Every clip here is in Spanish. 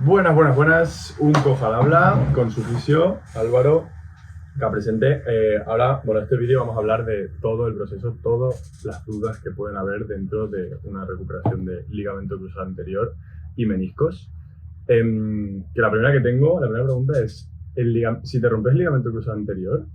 Buenas, buenas, buenas. Un cojo al habla con su fisio, Álvaro, que presente. Ahora, bueno, en este vídeo vamos a hablar de todo el proceso, todas las dudas que pueden haber dentro de una recuperación de ligamento cruzado anterior y meniscos. Que la primera pregunta es, si te rompes el ligamento cruzado anterior,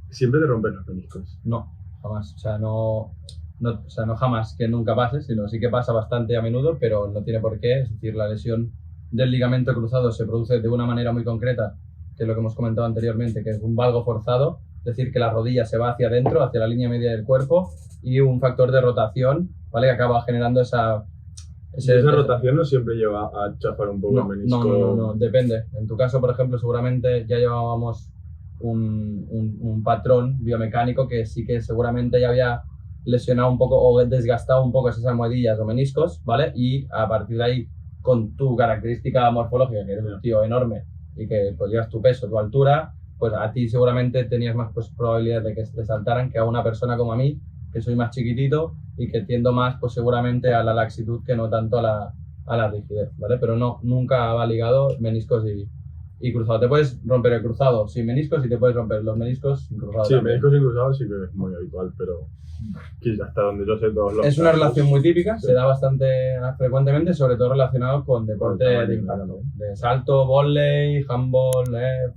¿siempre te rompes los meniscos? No, jamás. O sea, no jamás que nunca pase, sino sí que pasa bastante a menudo, pero no tiene por qué. Es decir, la lesión del ligamento cruzado se produce de una manera muy concreta, que es lo que hemos comentado anteriormente, que es un valgo forzado, es decir, que la rodilla se va hacia adentro, hacia la línea media del cuerpo, y un factor de rotación, ¿vale? Que acaba generando esa rotación no siempre lleva a chafar un poco el menisco. No, depende. En tu caso, por ejemplo, seguramente ya llevábamos un patrón biomecánico que sí que seguramente ya había lesionado un poco o desgastado un poco esas almohadillas o meniscos, ¿vale? Y a partir de ahí, con tu característica morfológica, que eres un tío enorme y que pues llevas tu peso, tu altura, pues a ti seguramente tenías más probabilidades de que te saltaran que a una persona como a mí, que soy más chiquitito y que tiendo más, pues seguramente a la laxitud que no tanto a la rigidez, ¿vale? Pero no, nunca va ligado meniscos y cruzado. Te puedes romper el cruzado sin meniscos y te puedes romper los meniscos sin cruzado. Sí, también. Meniscos sin cruzado sí que es muy habitual, pero hasta donde yo sé todos los Es una relación muy típica, sí. Se da bastante frecuentemente, sobre todo relacionado con deporte de impacto. De salto, vóley, handball,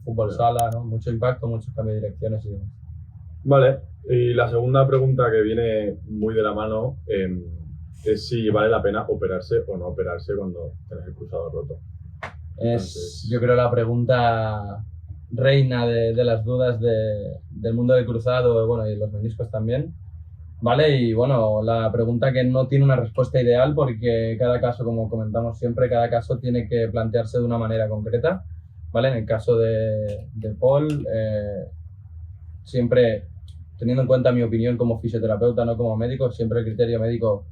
fútbol sala, ¿no? Mucho impacto, muchos cambios de direcciones y demás. Vale, y la segunda pregunta que viene muy de la mano es si vale la pena operarse o no operarse cuando tienes el cruzado roto. Es, yo creo, la pregunta reina de las dudas del mundo del cruzado, bueno, y los meniscos también, ¿vale? Y bueno, la pregunta que no tiene una respuesta ideal porque cada caso, como comentamos siempre, cada caso tiene que plantearse de una manera concreta, ¿vale? En el caso de Paul, siempre teniendo en cuenta mi opinión como fisioterapeuta, no como médico, siempre el criterio médico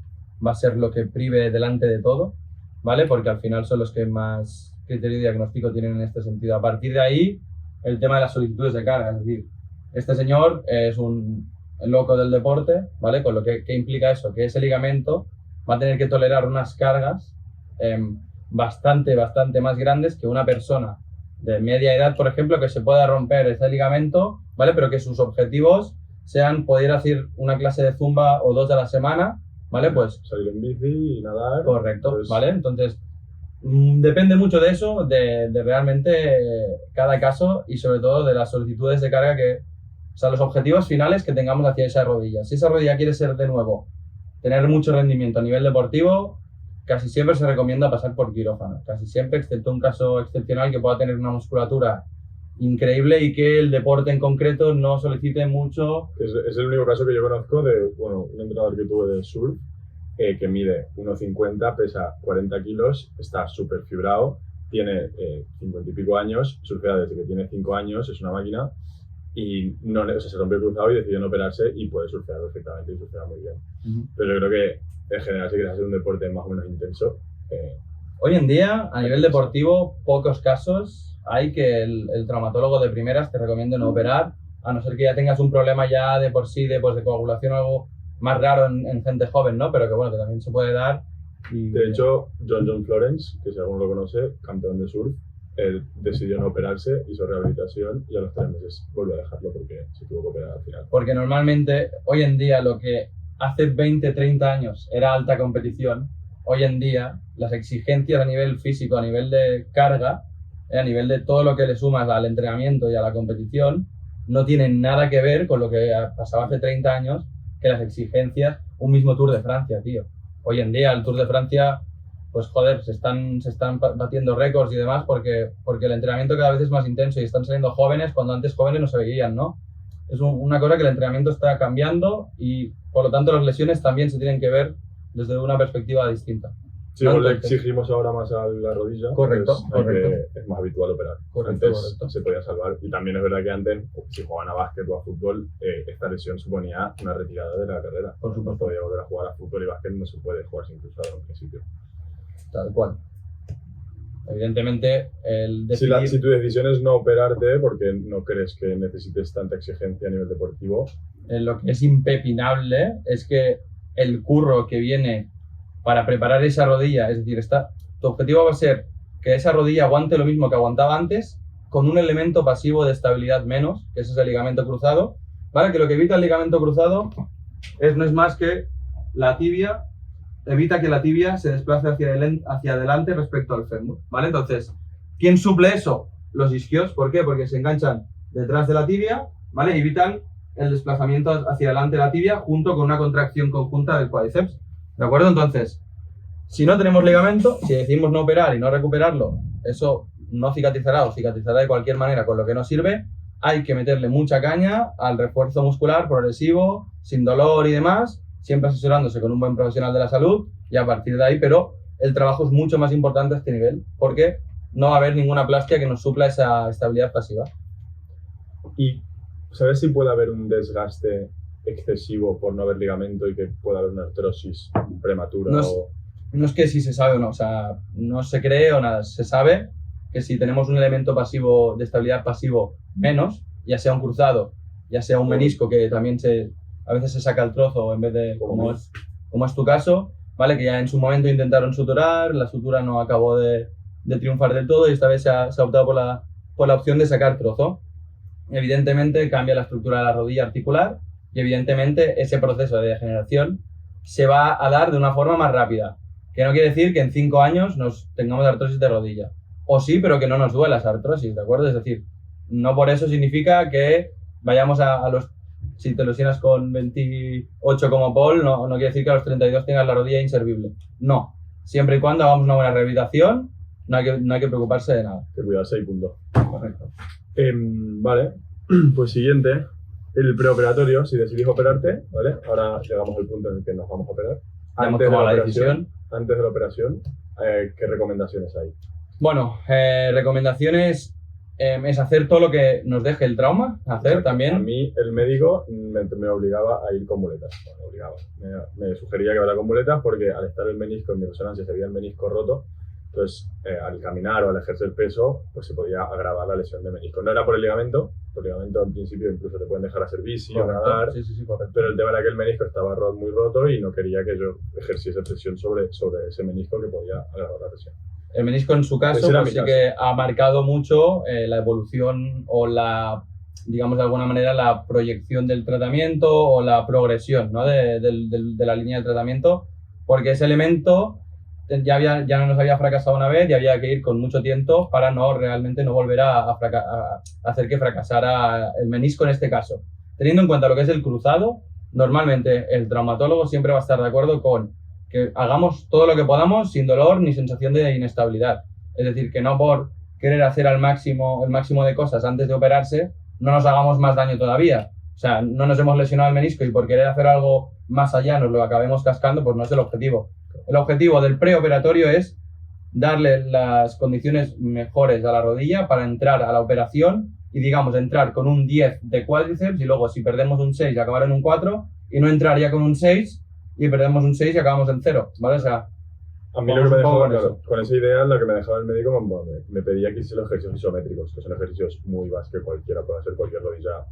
va a ser lo que prive delante de todo, ¿vale? Porque al final son los que más criterio diagnóstico tienen en este sentido. A partir de ahí, el tema de las solicitudes de carga, es decir, este señor es un loco del deporte, ¿vale? Con lo que ¿qué implica eso? Que ese ligamento va a tener que tolerar unas cargas bastante más grandes que una persona de media edad, por ejemplo, que se pueda romper ese ligamento, ¿vale? Pero que sus objetivos sean poder hacer una clase de zumba o 2 a la semana, ¿vale? Pues salir en bici y nadar. Correcto, pues, ¿vale? Entonces, depende mucho de eso, de realmente cada caso y sobre todo de las solicitudes de carga o sea, los objetivos finales que tengamos hacia esa rodilla. Si esa rodilla quiere ser de nuevo, tener mucho rendimiento a nivel deportivo, casi siempre se recomienda pasar por quirófano. Casi siempre, excepto un caso excepcional que pueda tener una musculatura increíble y que el deporte en concreto no solicite mucho. Es el único caso que yo conozco de, bueno, un entrenador que tuve de surf, que mide 1,50, pesa 40 kilos, está súper fibrado, tiene 50 y pico años, surfea desde que tiene 5 años, es una máquina, y no, o sea, se rompió el cruzado y decidió no operarse y puede surfear perfectamente y surfea muy bien. Pero yo creo que en general si quieres hacer un deporte más o menos intenso... Hoy en día, a nivel deportivo, pocos casos hay que el traumatólogo de primeras te recomiende no operar, a no ser que ya tengas un problema ya de por sí, de coagulación o algo más raro en gente joven, ¿no? Pero que bueno, que también se puede dar. De hecho, John Florence, que si alguno lo conoce, campeón de surf, él decidió no operarse, hizo rehabilitación y a los 3 meses volvió a dejarlo porque se tuvo que operar al final. Porque normalmente, hoy en día, lo que hace 20, 30 años era alta competición, hoy en día las exigencias a nivel físico, a nivel de carga, a nivel de todo lo que le sumas al entrenamiento y a la competición, no tienen nada que ver con lo que pasaba hace 30 años, que las exigencias, un mismo Tour de Francia, tío. Hoy en día el Tour de Francia, pues joder, se están batiendo récords y demás porque el entrenamiento cada vez es más intenso y están saliendo jóvenes cuando antes jóvenes no se veían, ¿no? Es una cosa que el entrenamiento está cambiando y por lo tanto las lesiones también se tienen que ver desde una perspectiva distinta. Sí, ¿no? Le exigimos ahora más a la rodilla. Correcto, pues correcto. Es más habitual operar. Correcto, antes correcto. Se podía salvar. Y también es verdad que antes, si jugaban a básquet o a fútbol, esta lesión suponía una retirada de la carrera. Por supuesto. No podía volver a jugar a fútbol y básquet, no se puede jugar sin cruzado en principio. Tal cual. Evidentemente, el decidir... Si tu decisión es no operarte porque no crees que necesites tanta exigencia a nivel deportivo... Lo que es impepinable es que el curro que viene para preparar esa rodilla, es decir, tu objetivo va a ser que esa rodilla aguante lo mismo que aguantaba antes, con un elemento pasivo de estabilidad menos, que ese es el ligamento cruzado, ¿vale? Que lo que evita el ligamento cruzado no es más que la tibia, evita que la tibia se desplace hacia adelante respecto al fémur, ¿vale? Entonces, ¿quién suple eso? Los isquios. ¿Por qué? Porque se enganchan detrás de la tibia, ¿vale? Y evitan el desplazamiento hacia adelante de la tibia junto con una contracción conjunta del cuádriceps, ¿de acuerdo? Entonces, si no tenemos ligamento, si decidimos no operar y no recuperarlo, eso no cicatrizará o cicatrizará de cualquier manera, con lo que no sirve. Hay que meterle mucha caña al refuerzo muscular progresivo, sin dolor y demás, siempre asesorándose con un buen profesional de la salud y a partir de ahí, pero el trabajo es mucho más importante a este nivel porque no va a haber ninguna plastia que nos supla esa estabilidad pasiva. ¿Y sabes si puede haber un desgaste excesivo por no haber ligamento y que pueda haber una artrosis prematura? No es que si se sabe o no, o sea, no se cree o nada, se sabe que si tenemos un elemento pasivo de estabilidad pasivo menos, ya sea un cruzado, ya sea un menisco que también a veces se saca el trozo en vez de, como es tu caso, ¿vale? Que ya en su momento intentaron suturar, la sutura no acabó de triunfar del todo y esta vez se ha optado por la opción de sacar trozo. Evidentemente cambia la estructura de la rodilla articular y evidentemente ese proceso de degeneración se va a dar de una forma más rápida, que no quiere decir que en 5 años nos tengamos artrosis de rodilla. O sí, pero que no nos duela esa artrosis, ¿de acuerdo? Es decir, no por eso significa que vayamos si te lesionas con 28 como Paul, no quiere decir que a los 32 tengas la rodilla inservible. No. Siempre y cuando hagamos una buena rehabilitación, no hay que preocuparse de nada. Que cuidarse y punto. Correcto. Vale, pues siguiente. El preoperatorio, si decidís operarte, ¿vale? Ahora llegamos al punto en el que nos vamos a operar. Antes de la operación, ¿qué recomendaciones hay? Bueno, recomendaciones es hacer todo lo que nos deje el trauma, también. A mí el médico me obligaba a ir con muletas. Me sugería que vaya con muletas porque al estar el menisco en mi resonancia se veía el menisco roto. Entonces, al caminar o al ejercer peso, pues se podía agravar la lesión de menisco. No era por el ligamento en principio incluso te pueden dejar hacer bici o nadar, sí, correcto. Pero el tema era que el menisco estaba muy roto y no quería que yo ejerciese presión sobre ese menisco que podía agravar la lesión. El menisco en su caso pues sí que ha marcado mucho la evolución o digamos de alguna manera, la proyección del tratamiento o la progresión, ¿no? de la línea del tratamiento, porque ese elemento ya no nos había fracasado una vez y había que ir con mucho tiempo para realmente no volver a hacer que fracasara el menisco en este caso. Teniendo en cuenta lo que es el cruzado, normalmente el traumatólogo siempre va a estar de acuerdo con que hagamos todo lo que podamos sin dolor ni sensación de inestabilidad. Es decir, que no por querer hacer el máximo de cosas antes de operarse, no nos hagamos más daño todavía. O sea, no nos hemos lesionado el menisco y por querer hacer algo más allá nos lo acabemos cascando, pues no es el objetivo. El objetivo del preoperatorio es darle las condiciones mejores a la rodilla para entrar a la operación y, digamos, entrar con un 10 de cuádriceps y luego si perdemos un 6 acabar en un 4 y no entrar ya con un 6 y perdemos un 6 y acabamos en 0, ¿vale? O sea, a mí lo que me dejaba, con esa idea, lo que me dejaba el médico, me pedía que hiciese los ejercicios isométricos, que son ejercicios muy básicos que cualquiera puede hacer, cualquier rodilla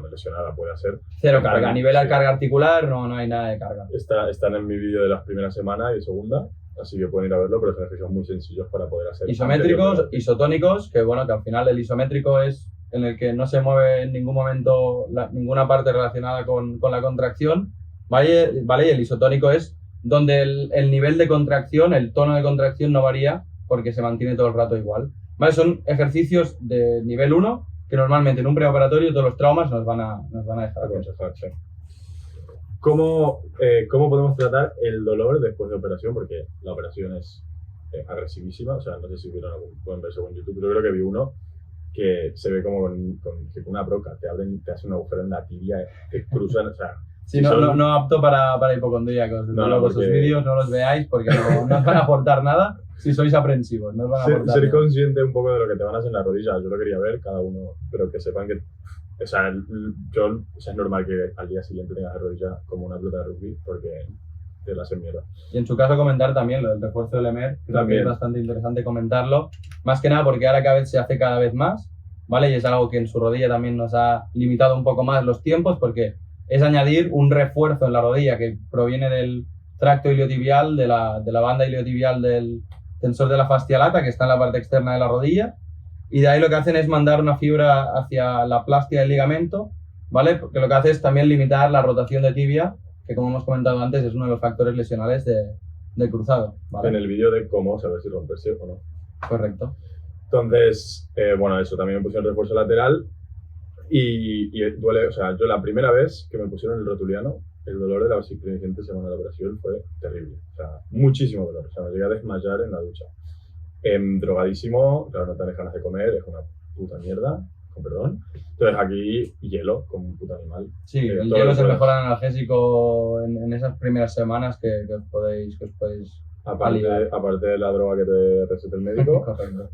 lesionada puede hacer. Cero carga, a nivel de carga articular no hay nada de carga. Están en mi vídeo de las primeras semanas y de segunda, así que pueden ir a verlo, pero son ejercicios muy sencillos para poder hacer. Isométricos, isotónicos, que bueno, que al final el isométrico es en el que no se mueve en ningún momento ninguna parte relacionada con la contracción, ¿vale? Y el isotónico es donde el nivel de contracción, el tono de contracción no varía porque se mantiene todo el rato igual, ¿vale? Son ejercicios de nivel 1 que normalmente en un preoperatorio todos los traumas nos van a dejar aconsejar. Sí. ¿Cómo podemos tratar el dolor después de operación? Porque la operación es agresivísima, o sea, no sé si pueden verse en YouTube, pero creo que vi uno que se ve como con una broca, te hacen un agujero en la tibia, te cruzan, o sea... Sí, no apto para hipocondríacos. Esos vídeos no los veáis porque no os van a aportar nada si sois aprensivos. No os van a aportar ser consciente un poco de lo que te van a hacer en la rodilla. Yo lo quería ver, cada uno, pero que sepan que... O sea, es normal que al día siguiente tengas la rodilla como una pelota de rugby porque te la hacen mierda. Y en su caso comentar también lo del refuerzo del EMER, creo que es bastante interesante comentarlo. Más que nada porque ahora cada vez se hace cada vez más, ¿vale? Y es algo que en su rodilla también nos ha limitado un poco más los tiempos porque es añadir un refuerzo en la rodilla que proviene del tracto iliotibial, de la banda iliotibial del tensor de la fascia lata, que está en la parte externa de la rodilla, y de ahí lo que hacen es mandar una fibra hacia la plastia del ligamento, ¿vale? Porque lo que hace es también limitar la rotación de tibia, que como hemos comentado antes es uno de los factores lesionales del cruzado, ¿vale? En el vídeo de cómo saber si romperse o no. Correcto. Entonces, bueno, eso, también me pusieron refuerzo lateral y duele, o sea, yo la primera vez que me pusieron el rotuliano, el dolor de la siguiente semana de la operación fue terrible, o sea, muchísimo dolor, o sea, me llegué a desmayar en la ducha. Drogadísimo, claro, no te dejan ganas de comer, es una puta mierda, con perdón. Entonces aquí hielo, como un puto animal. Sí, el hielo es el mejor analgésico en esas primeras semanas que os podéis aparte de la droga que te receta el médico. Correcto.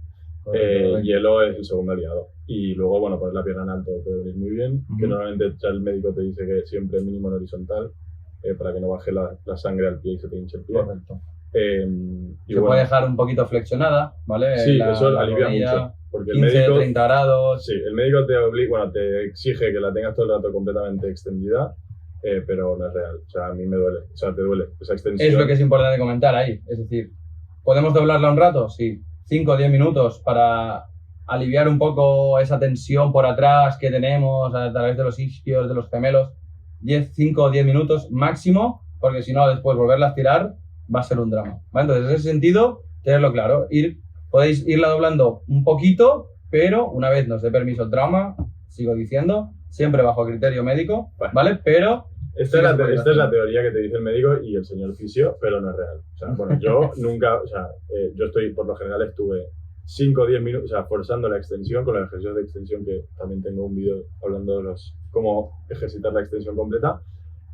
Hielo es el segundo aliado. Y luego, bueno, poner la pierna en alto puede venir muy bien, que normalmente ya el médico te dice que siempre mínimo en horizontal, para que no baje la sangre al pie y se te hinche el pie. Correcto. Y se puede dejar un poquito flexionada, ¿vale? Sí, eso alivia mucho. Porque 15, el médico, 30 grados. Sí, el médico te exige que la tengas todo el rato completamente extendida, pero no es real. O sea, a mí me duele. O sea, te duele esa extensión. Es lo que es importante comentar ahí. Es decir, ¿podemos doblarla un rato? Sí. 5 o 10 minutos para aliviar un poco esa tensión por atrás que tenemos a través de los isquios, de los gemelos. 5 o 10 minutos máximo, porque si no, después volverla a estirar va a ser un drama, ¿vale? Entonces, en ese sentido, tenerlo claro. Podéis irla doblando un poquito, pero una vez nos dé permiso el trauma, sigo diciendo, siempre bajo criterio médico, ¿vale? Pero... Esta es la teoría que te dice el médico y el señor fisio, pero no es real. O sea, bueno, yo nunca, o sea, yo por lo general estuve 5 o 10 minutos, o sea, forzando la extensión con los ejercicios de extensión, que también tengo un vídeo hablando de cómo ejercitar la extensión completa.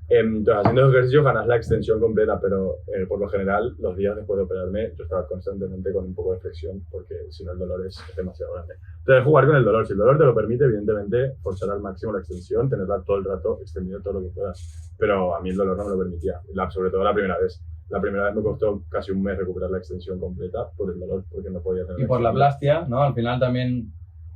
Entonces, haciendo los ejercicios ganas la extensión completa, pero por lo general, los días después de operarme, yo estaba constantemente con un poco de flexión, porque si no el dolor es demasiado grande. Entonces, jugar con el dolor. Si el dolor te lo permite, evidentemente, forzar al máximo la extensión, tenerla todo el rato extendida todo lo que puedas. Pero a mí el dolor no me lo permitía, sobre todo la primera vez. La primera vez me costó casi un mes recuperar la extensión completa por el dolor, porque no podía tener. Y por la plastia, ¿no? Al final también...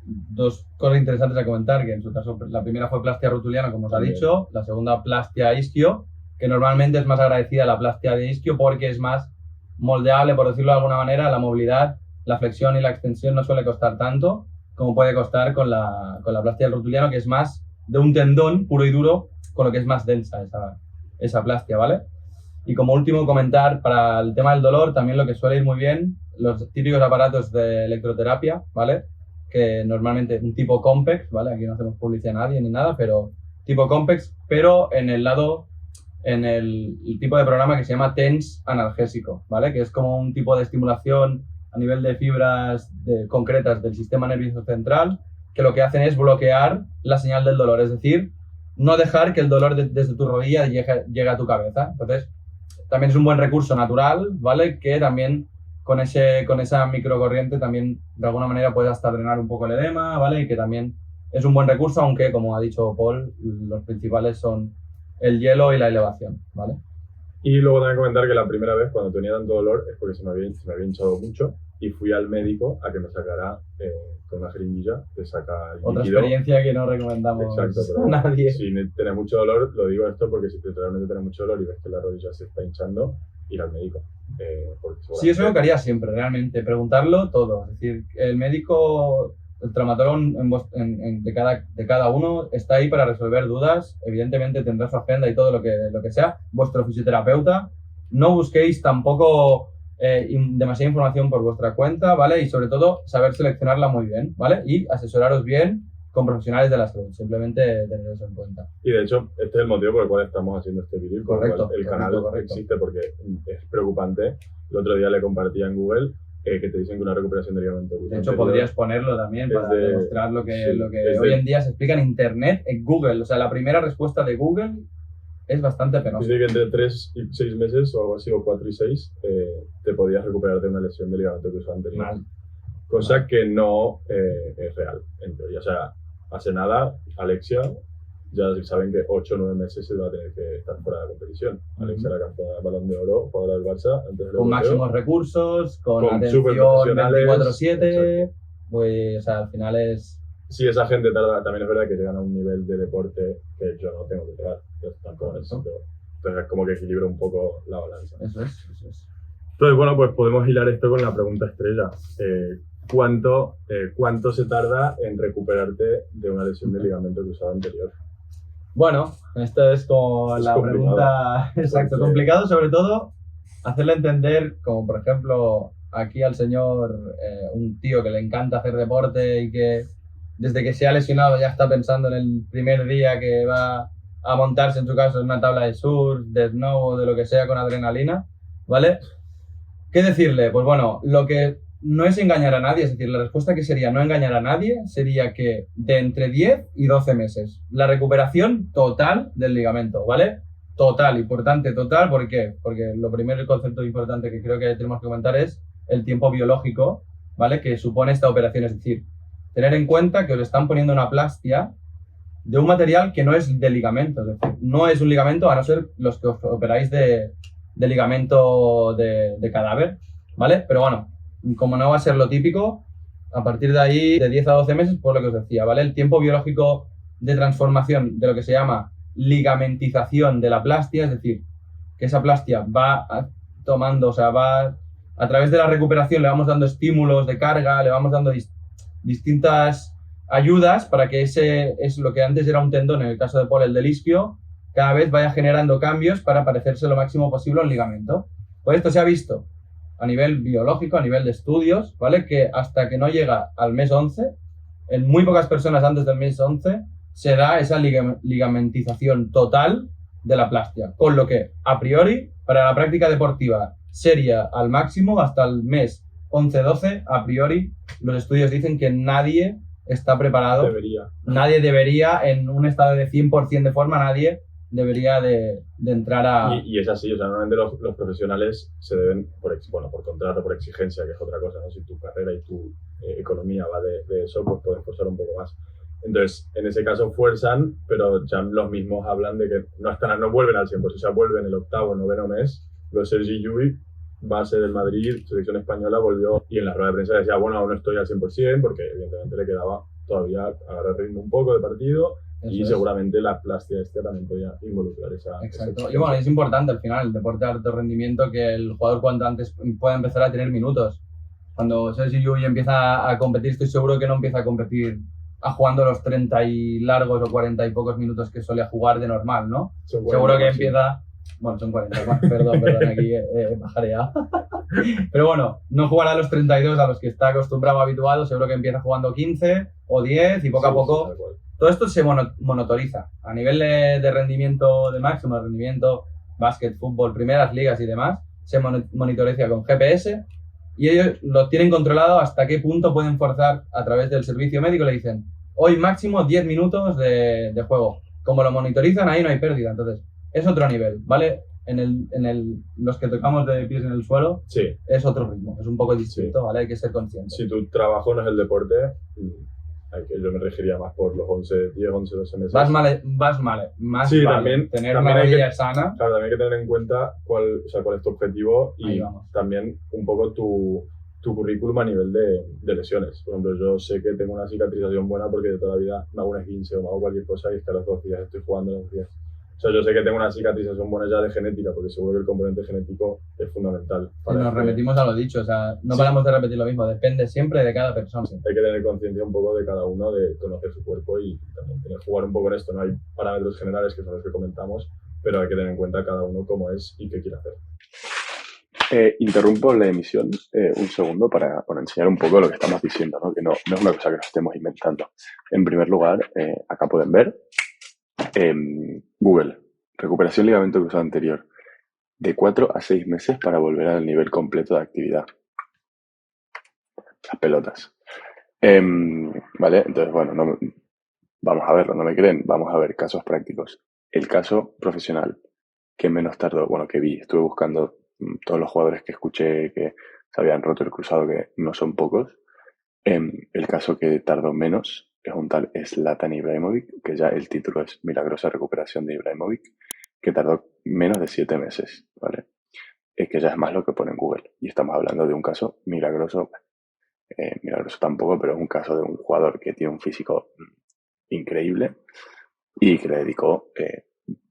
Dos cosas interesantes a comentar, que en su caso la primera fue plastia rotuliana, como os ha dicho, la segunda plastia isquio, que normalmente es más agradecida a la plastia de isquio porque es más moldeable, por decirlo de alguna manera, la movilidad, la flexión y la extensión no suele costar tanto como puede costar con la plastia del rotuliano, que es más de un tendón puro y duro, con lo que es más densa esa plastia, ¿vale? Y como último comentar, para el tema del dolor, también lo que suele ir muy bien, los típicos aparatos de electroterapia, ¿vale? Que normalmente un tipo Compex, ¿vale? Aquí no hacemos publicidad a nadie ni nada, pero tipo Compex, pero en el tipo de programa que se llama TENS analgésico, ¿vale? Que es como un tipo de estimulación a nivel de fibras concretas del sistema nervioso central, que lo que hacen es bloquear la señal del dolor, es decir, no dejar que el dolor desde tu rodilla llegue a tu cabeza. Entonces, también es un buen recurso natural, ¿vale? Que también con esa microcorriente también de alguna manera puede hasta drenar un poco el edema, ¿vale? Y que también es un buen recurso, aunque como ha dicho Paul, los principales son el hielo y la elevación, ¿vale? Y luego también comentar que la primera vez cuando tenía tanto dolor es porque se me había hinchado mucho y fui al médico a que me sacara con una jeringuilla, te saca el otra líquido. Experiencia que no recomendamos. Exacto, pero a nadie. Si tienes mucho dolor, lo digo esto porque si realmente tienes mucho dolor y ves que la rodilla se está hinchando, ir al médico. Sí, eso es lo que haría siempre, realmente, preguntarlo todo. Es decir, el médico, el traumatólogo de cada uno está ahí para resolver dudas. Evidentemente tendrá su agenda y todo lo que sea. Vuestro fisioterapeuta, no busquéis tampoco demasiada información por vuestra cuenta, ¿vale? Y sobre todo, saber seleccionarla muy bien, ¿vale? Y asesoraros bien con profesionales de la salud, simplemente tener eso en cuenta. Y de hecho, este es el motivo por el cual estamos haciendo este vídeo, por el cual el canal correcto. existe, porque es preocupante. El otro día le compartía en Google que te dicen que una recuperación del ligamento. De hecho, podrías ponerlo también para demostrar lo que hoy en día se explica en Internet, en Google. O sea, la primera respuesta de Google es bastante penosa. Dice que entre 3 y 6 meses o algo así, o 4 y 6, te podías recuperar de una lesión de ligamento cruzado anterior. Cosa que no es real, en teoría. O sea, hace nada, Alexia, ya saben que 8 o 9 meses se va a tener que estar fuera de la competición. Alexia era campeona Balón de Oro, jugadora del Barça, antes del con máximos recursos, con atención 24/7, pues o sea, al final es... Sí, esa gente tarda, también es verdad que llegan a un nivel de deporte que yo no tengo que llegar. Entonces es como que equilibra un poco la balanza. Eso es. Entonces, bueno, pues podemos hilar esto con la pregunta estrella. ¿Cuánto se tarda en recuperarte de una lesión de ligamento cruzado anterior? Bueno, esta es como la pregunta, exacto, complicado sobre todo hacerle entender, como por ejemplo aquí al señor, un tío que le encanta hacer deporte y que desde que se ha lesionado ya está pensando en el primer día que va a montarse en su caso en una tabla de surf, de snow o de lo que sea con adrenalina, ¿vale? ¿Qué decirle? Pues bueno, lo que no es engañar a nadie, es decir, la respuesta que sería no engañar a nadie sería que de entre 10 y 12 meses. La recuperación total del ligamento, ¿vale? Total, importante, total, ¿por qué? Porque lo primero, el concepto importante que creo que tenemos que comentar es el tiempo biológico, ¿vale? Que supone esta operación, es decir, tener en cuenta que os están poniendo una plastia de un material que no es de ligamento, es decir, no es un ligamento a no ser los que os operáis de ligamento de cadáver, ¿vale? Pero bueno, como no va a ser lo típico, a partir de ahí, de 10 a 12 meses, pues lo que os decía, ¿vale? El tiempo biológico de transformación de lo que se llama ligamentización de la plastia, es decir, que esa plastia va tomando, o sea, va a través de la recuperación, le vamos dando estímulos de carga, le vamos dando distintas ayudas para que ese es lo que antes era un tendón, en el caso de Paul el del isquio, cada vez vaya generando cambios para parecerse lo máximo posible a un ligamento. Pues esto se ha visto a nivel biológico, a nivel de estudios, ¿vale? Que hasta que no llega al mes 11, en muy pocas personas antes del mes 11, se da esa ligamentización total de la plastia. Con lo que, a priori, para la práctica deportiva seria al máximo, hasta el mes 11-12, a priori, los estudios dicen que nadie está preparado. Nadie debería, en un estado de 100% de forma, nadie debería de entrar a... Y es así, o sea, normalmente los profesionales se deben, por contrato, por exigencia, que es otra cosa, ¿no? Si tu carrera y tu economía va de eso, pues puedes forzar un poco más. Entonces, en ese caso fuerzan, pero ya los mismos hablan de que no vuelven al 100%, o sea, vuelven el octavo, noveno mes. Lo de Sergi Llull, base del Madrid, selección española, volvió y en la rueda de prensa decía, bueno, aún no estoy al 100%, porque evidentemente le quedaba todavía agarrar ritmo un poco de partido. Eso y seguramente la plastia también podía involucrar esa... Exacto. Y bueno, es importante al final el deporte de alto rendimiento que el jugador cuanto antes pueda empezar a tener minutos. Cuando Sergi Llull empieza a competir, estoy seguro que no empieza a competir jugando los 30 y largos o 40 y pocos minutos que solía jugar de normal, ¿no? Seguro que empieza... Bueno, son 40 más, perdón, aquí bajaré ya. Pero bueno, no jugará a los 32 a los que está acostumbrado, habituado, seguro que empieza jugando 15 o 10 y poco a poco... Todo esto se monotoriza a nivel de rendimiento de máximo, rendimiento, básquet, fútbol, primeras ligas y demás, se monitoriza con GPS y ellos lo tienen controlado hasta qué punto pueden forzar a través del servicio médico. Le dicen, hoy máximo 10 minutos de juego. Como lo monitorizan, ahí no hay pérdida. Entonces, es otro nivel, ¿vale? Los que tocamos de pies en el suelo, sí, es otro ritmo, es un poco distinto, sí, ¿vale? Hay que ser consciente. Si tu trabajo no es el deporte... yo me regiría más por los 10, 11, 12 meses. Más vale sí, también, tener una rodilla sana. Claro, también hay que tener en cuenta cuál es tu objetivo y también un poco tu currículum a nivel de lesiones. Por ejemplo, yo sé que tengo una cicatrización buena porque de toda la vida me hago un esguince o me hago cualquier cosa y es que a los 2 días estoy jugando a los 10. O sea, yo sé que tengo una cicatrización buena ya de genética, porque seguro que el componente genético es fundamental. Nos repetimos a lo dicho, o sea, no paramos de repetir lo mismo, depende siempre de cada persona. Hay que tener conciencia un poco de cada uno, de conocer su cuerpo y también jugar un poco en esto. No hay parámetros generales que son los que comentamos, pero hay que tener en cuenta cada uno cómo es y qué quiere hacer. Interrumpo la emisión un segundo para enseñar un poco lo que estamos diciendo, ¿no? Que no es una cosa que nos estemos inventando. En primer lugar, acá pueden ver Google, recuperación ligamento cruzado anterior, de 4 a 6 meses para volver al nivel completo de actividad. Las pelotas. Vale, entonces, bueno, vamos a verlo, ¿no me creen? Vamos a ver casos prácticos. El caso profesional, que menos tardó, bueno, que vi, estuve buscando todos los jugadores que escuché que se habían roto el cruzado, que no son pocos. El caso que tardó menos es un tal Zlatan Ibrahimovic, que ya el título es Milagrosa recuperación de Ibrahimovic, que tardó menos de 7 meses, ¿vale? Que ya es más lo que pone en Google. Y estamos hablando de un caso milagroso, milagroso tampoco, pero es un caso de un jugador que tiene un físico increíble y que le dedicó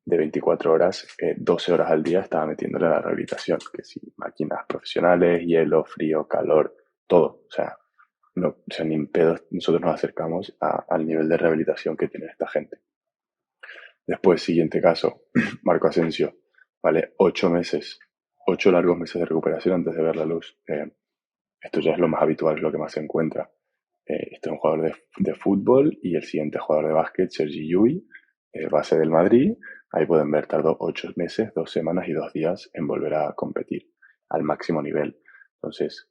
de 24 horas, 12 horas al día estaba metiéndole a la rehabilitación, que si máquinas profesionales, hielo, frío, calor, todo. O sea, ni en pedo nosotros nos acercamos al nivel de rehabilitación que tiene esta gente. Después, siguiente caso, Marco Asensio, ¿vale? 8 meses, 8 largos meses de recuperación antes de ver la luz. Esto ya es lo más habitual, es lo que más se encuentra. Este es un jugador de fútbol y el siguiente jugador de básquet, Sergi Llull, base del Madrid. Ahí pueden ver, tardó 8 meses, 2 semanas y 2 días en volver a competir al máximo nivel. Entonces,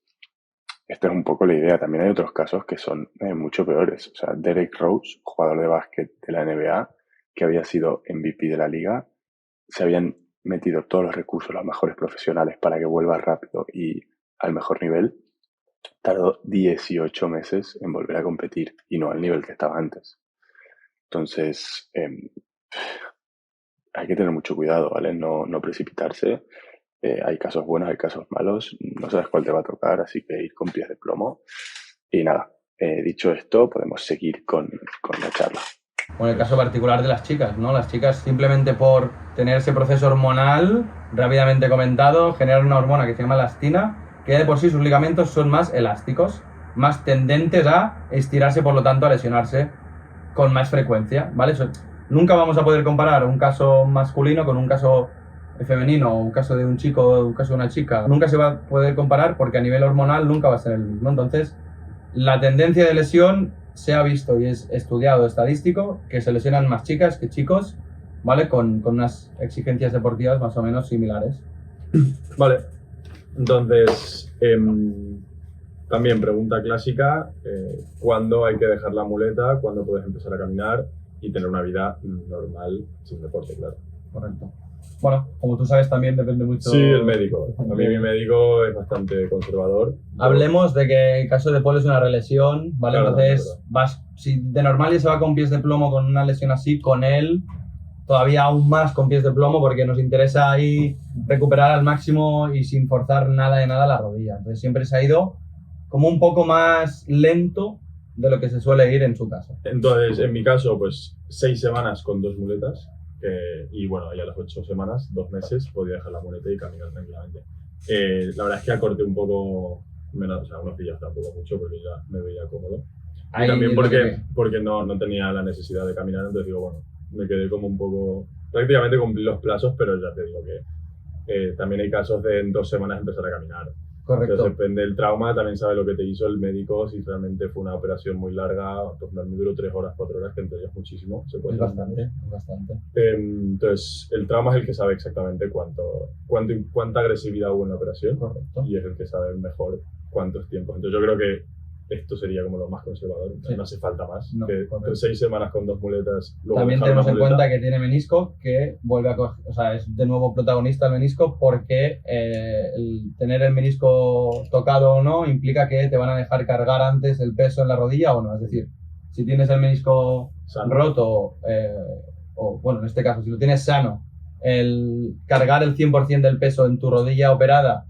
esta es un poco la idea. También hay otros casos que son mucho peores. O sea, Derrick Rose, jugador de básquet de la NBA, que había sido MVP de la liga, se habían metido todos los recursos, los mejores profesionales para que vuelva rápido y al mejor nivel. Tardó 18 meses en volver a competir y no al nivel que estaba antes. Entonces, hay que tener mucho cuidado, ¿vale? No precipitarse. Hay casos buenos, hay casos malos. No sabes cuál te va a tocar, así que ir con pies de plomo. Y nada, dicho esto, podemos seguir con la charla. Bueno, el caso particular de las chicas, ¿no? Las chicas simplemente por tener ese proceso hormonal, rápidamente comentado, generan una hormona que se llama elastina, que de por sí sus ligamentos son más elásticos, más tendentes a estirarse, por lo tanto a lesionarse con más frecuencia, ¿vale? Nunca vamos a poder comparar un caso masculino con un caso femenino, o un caso de un chico o un caso de una chica. Nunca se va a poder comparar porque a nivel hormonal nunca va a ser el mismo. Entonces, la tendencia de lesión se ha visto y es estudiado estadístico que se lesionan más chicas que chicos, ¿vale? Con unas exigencias deportivas más o menos similares. Vale. Entonces, también pregunta clásica, ¿cuándo hay que dejar la muleta? ¿Cuándo puedes empezar a caminar y tener una vida normal sin deporte, claro? Correcto. Bueno, como tú sabes, también depende mucho... Sí, el médico. A mí mi médico es bastante conservador. Hablemos de que el caso de Paul es una relesión, ¿vale? Claro, entonces, si de normal ya se va con pies de plomo con una lesión así, con él todavía aún más con pies de plomo porque nos interesa ahí recuperar al máximo y sin forzar nada de nada la rodilla. Entonces siempre se ha ido como un poco más lento de lo que se suele ir en su caso. Entonces, en mi caso, pues 6 semanas con 2 muletas. Y bueno, ya a las 8 semanas, 2 meses, podía dejar la muleta y caminar tranquilamente. La verdad es que acorté un poco menos, o sea, unos días tampoco mucho porque ya me veía cómodo. Y también porque no tenía la necesidad de caminar, entonces digo, bueno, me quedé como un poco... Prácticamente cumplí los plazos, pero ya te digo que también hay casos de en 2 semanas empezar a caminar. Correcto. Entonces depende del trauma, también sabe lo que te hizo el médico, si realmente fue una operación muy larga, pues me duró 3 horas, 4 horas, que entre ellas es muchísimo. Se puede es bastante. Entonces, el trauma es el que sabe exactamente cuánta agresividad hubo en la operación. Correcto. Y es el que sabe mejor cuántos tiempos. Entonces yo creo que esto sería como lo más conservador, sí. No hace falta más. No, que 6 semanas con 2 muletas. Luego también tenemos en cuenta que tiene menisco, que vuelve a coger, o sea, es de nuevo protagonista el menisco porque el tener el menisco tocado o no implica que te van a dejar cargar antes el peso en la rodilla o no. Es decir, si tienes el menisco roto, o bueno, en este caso, si lo tienes sano, el cargar el 100% del peso en tu rodilla operada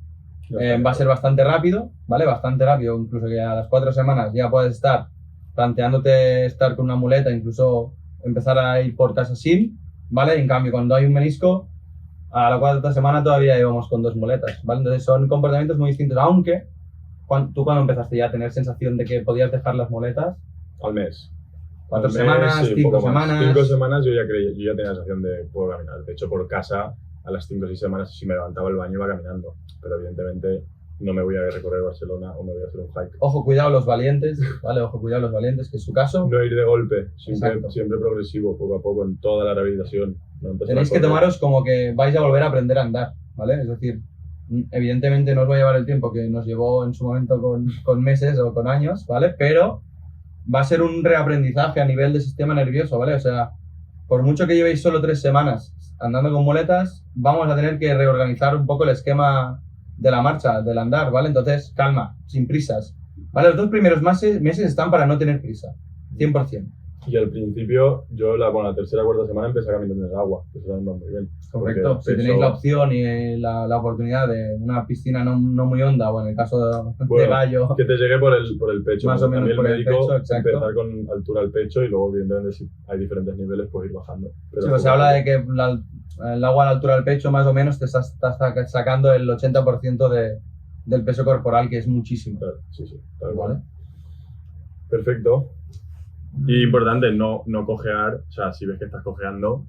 va a ser bastante rápido, ¿vale? Bastante rápido, incluso que a las 4 semanas ya puedes estar planteándote estar con una muleta, incluso empezar a ir por casa sin, ¿vale? En cambio, cuando hay un menisco, a la 4ª semana todavía íbamos con 2 muletas, ¿vale? Entonces son comportamientos muy distintos, aunque tú cuando empezaste ya a tener sensación de que podías dejar las muletas... Al mes. 4 semanas, 5 semanas... 5 semanas yo ya tenía la sensación de puedo caminar. De hecho, por casa, a las 5 o 6 semanas, si me levantaba el baño iba caminando. Pero evidentemente no me voy a recorrer Barcelona o me voy a hacer un hike. Ojo, cuidado los valientes, ¿vale? Ojo, cuidado los valientes, que es su caso. No ir de golpe, siempre progresivo, poco a poco, en toda la rehabilitación. No tenéis que tomaros como que vais a volver a aprender a andar, ¿vale? Es decir, evidentemente no os va a llevar el tiempo que nos llevó en su momento con meses o con años, ¿vale? Pero va a ser un reaprendizaje a nivel de sistema nervioso, ¿vale? O sea, por mucho que llevéis solo 3 semanas andando con muletas, vamos a tener que reorganizar un poco el esquema de la marcha, del andar, ¿vale? Entonces, calma, sin prisas, ¿vale? Los 2 primeros meses están para no tener prisa, 100%. Y al principio, yo la tercera o cuarta semana empecé a caminar en el agua, que eso también va muy bien. Correcto. Porque Si tenéis la opción y la oportunidad de una piscina no muy honda, o en el caso de Bueno, Gallo, que te llegue por el pecho. Más o menos También por el el médico, pecho, exacto. empezar con altura al pecho y luego, evidentemente, si hay diferentes niveles, pues ir bajando. Pero sí, pues se habla de que el agua a la altura del pecho más o menos te está sacando el 80% del peso corporal, que es muchísimo. Claro, sí, tal ¿Vale? cual. Perfecto. Y importante, no cojear, o sea, si ves que estás cojeando,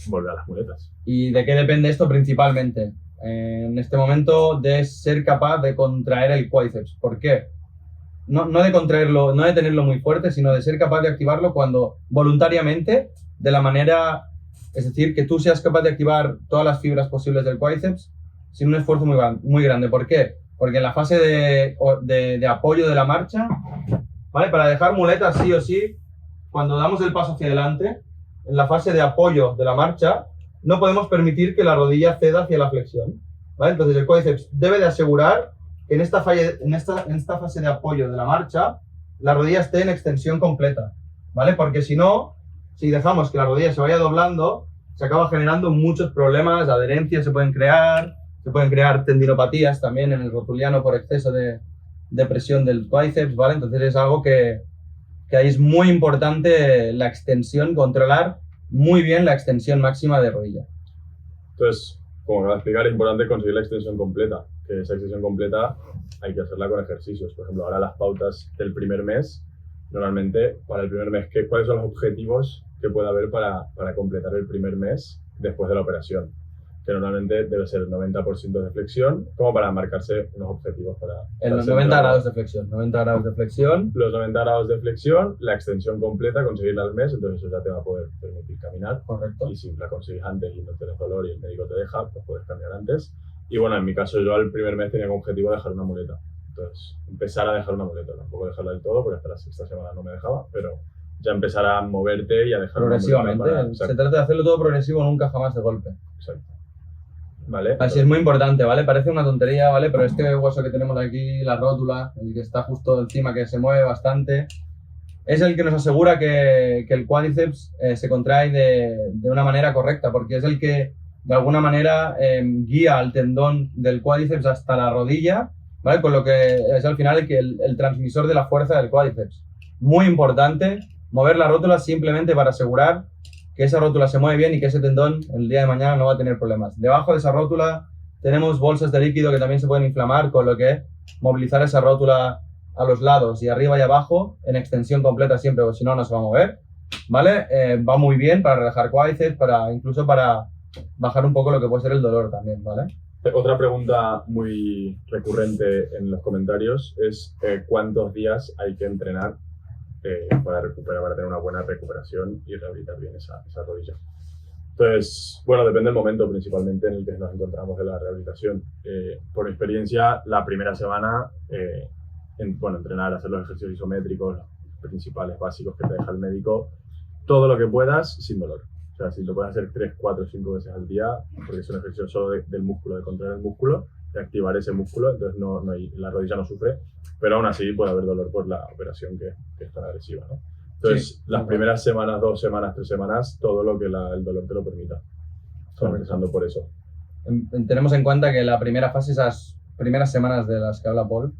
vuelve a las muletas. ¿Y de qué depende esto principalmente? En este momento de ser capaz de contraer el cuádriceps. ¿Por qué? No de contraerlo, no de tenerlo muy fuerte, sino de ser capaz de activarlo cuando voluntariamente, de la manera, es decir, que tú seas capaz de activar todas las fibras posibles del cuádriceps sin un esfuerzo muy grande. ¿Por qué? Porque en la fase de apoyo de la marcha, ¿vale? Para dejar muletas sí o sí, cuando damos el paso hacia adelante, en la fase de apoyo de la marcha, no podemos permitir que la rodilla ceda hacia la flexión, ¿vale? Entonces el cuádriceps debe de asegurar que en esta fase de apoyo de la marcha, la rodilla esté en extensión completa, ¿vale? Porque si no, si dejamos que la rodilla se vaya doblando, se acaba generando muchos problemas, adherencias se pueden crear tendinopatías también en el rotuliano por exceso de presión del cuádriceps, ¿vale? Entonces es algo que ahí es muy importante la extensión, controlar muy bien la extensión máxima de rodilla. Entonces, como acabo de explicar, es importante conseguir la extensión completa, que esa extensión completa hay que hacerla con ejercicios. Por ejemplo, ahora las pautas del primer mes, normalmente para el primer mes, ¿cuáles son los objetivos que puede haber para completar el primer mes después de la operación? Que normalmente debe ser 90% de flexión, como para marcarse unos objetivos para... Los 90 grados de flexión, 90 grados de flexión. Los 90 grados de flexión, la extensión completa, conseguirla al mes, entonces eso ya te va a poder permitir caminar. Correcto. Y si la consigues antes y no tienes dolor y el médico te deja, pues puedes cambiar antes. Y bueno, en mi caso yo al primer mes tenía como objetivo dejar una muleta. Entonces, empezar a dejar una muleta, tampoco dejarla del todo, porque hasta la sexta semana no me dejaba, pero ya empezar a moverte y a dejar progresivamente. Una muleta Se trata de hacerlo todo progresivo, nunca jamás de golpe. Exacto. ¿Vale? Así es muy importante, ¿vale? Parece una tontería, ¿vale? Pero este hueso que tenemos aquí, la rótula, el que está justo encima, que se mueve bastante, es el que nos asegura que el cuádriceps se contrae de una manera correcta, porque es el que de alguna manera guía al tendón del cuádriceps hasta la rodilla, ¿vale? Con lo que es al final el transmisor de la fuerza del cuádriceps. Muy importante mover la rótula simplemente para asegurar que esa rótula se mueve bien y que ese tendón el día de mañana no va a tener problemas. Debajo de esa rótula tenemos bolsas de líquido que también se pueden inflamar, con lo que movilizar esa rótula a los lados y arriba y abajo en extensión completa siempre, porque si no, no se va a mover, ¿vale? Va muy bien para relajar cuádriceps, incluso para bajar un poco lo que puede ser el dolor también, ¿vale? Otra pregunta muy recurrente en los comentarios es ¿cuántos días hay que entrenar para recuperar, para tener una buena recuperación y rehabilitar bien esa rodilla? Entonces, bueno, depende del momento principalmente en el que nos encontramos de la rehabilitación. Por experiencia, la primera semana, entrenar, hacer los ejercicios isométricos, los principales básicos que te deja el médico, todo lo que puedas sin dolor. O sea, si lo puedes hacer 3, 4, 5 veces al día, porque es un ejercicio solo del músculo, de contraer el músculo, de activar ese músculo, entonces la rodilla no sufre, pero aún así puede haber dolor por la operación que es tan agresiva, ¿no? Entonces, sí, las primeras semanas, 2 semanas, 3 semanas, todo lo que el dolor te lo permita. Empezando por eso. Tenemos en cuenta que la primera fase, esas primeras semanas de las que habla Paul,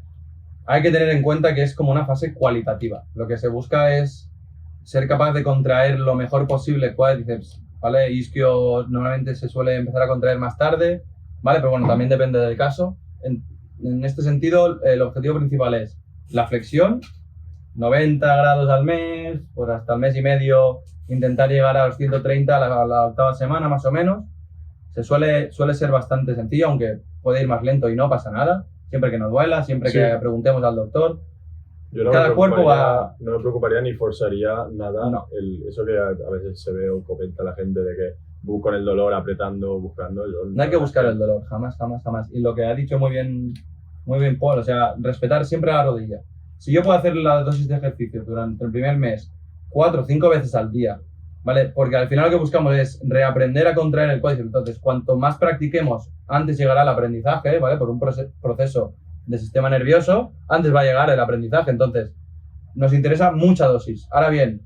hay que tener en cuenta que es como una fase cualitativa. Lo que se busca es ser capaz de contraer lo mejor posible cuádriceps, ¿vale? Isquio normalmente se suele empezar a contraer más tarde, ¿vale? Pero bueno, también depende del caso. En este sentido, el objetivo principal es la flexión, 90 grados al mes, por hasta el mes y medio, intentar llegar a los 130 a la octava semana más o menos. Suele ser bastante sencillo, aunque puede ir más lento y no pasa nada, siempre que nos duela, siempre que preguntemos al doctor. Yo no me preocuparía ni forzaría nada. No. Eso que a veces se ve o comenta la gente de que con el dolor apretando, buscando. No hay que buscar el dolor, jamás. Y lo que ha dicho muy bien Paul, o sea, respetar siempre la rodilla. Si yo puedo hacer la dosis de ejercicios durante el primer mes 4 o 5 veces al día, ¿vale? Porque al final lo que buscamos es reaprender a contraer el cuádriceps. Entonces, cuanto más practiquemos, antes llegará el aprendizaje, ¿vale? Por un proceso de sistema nervioso, antes va a llegar el aprendizaje. Entonces, nos interesa mucha dosis. Ahora bien,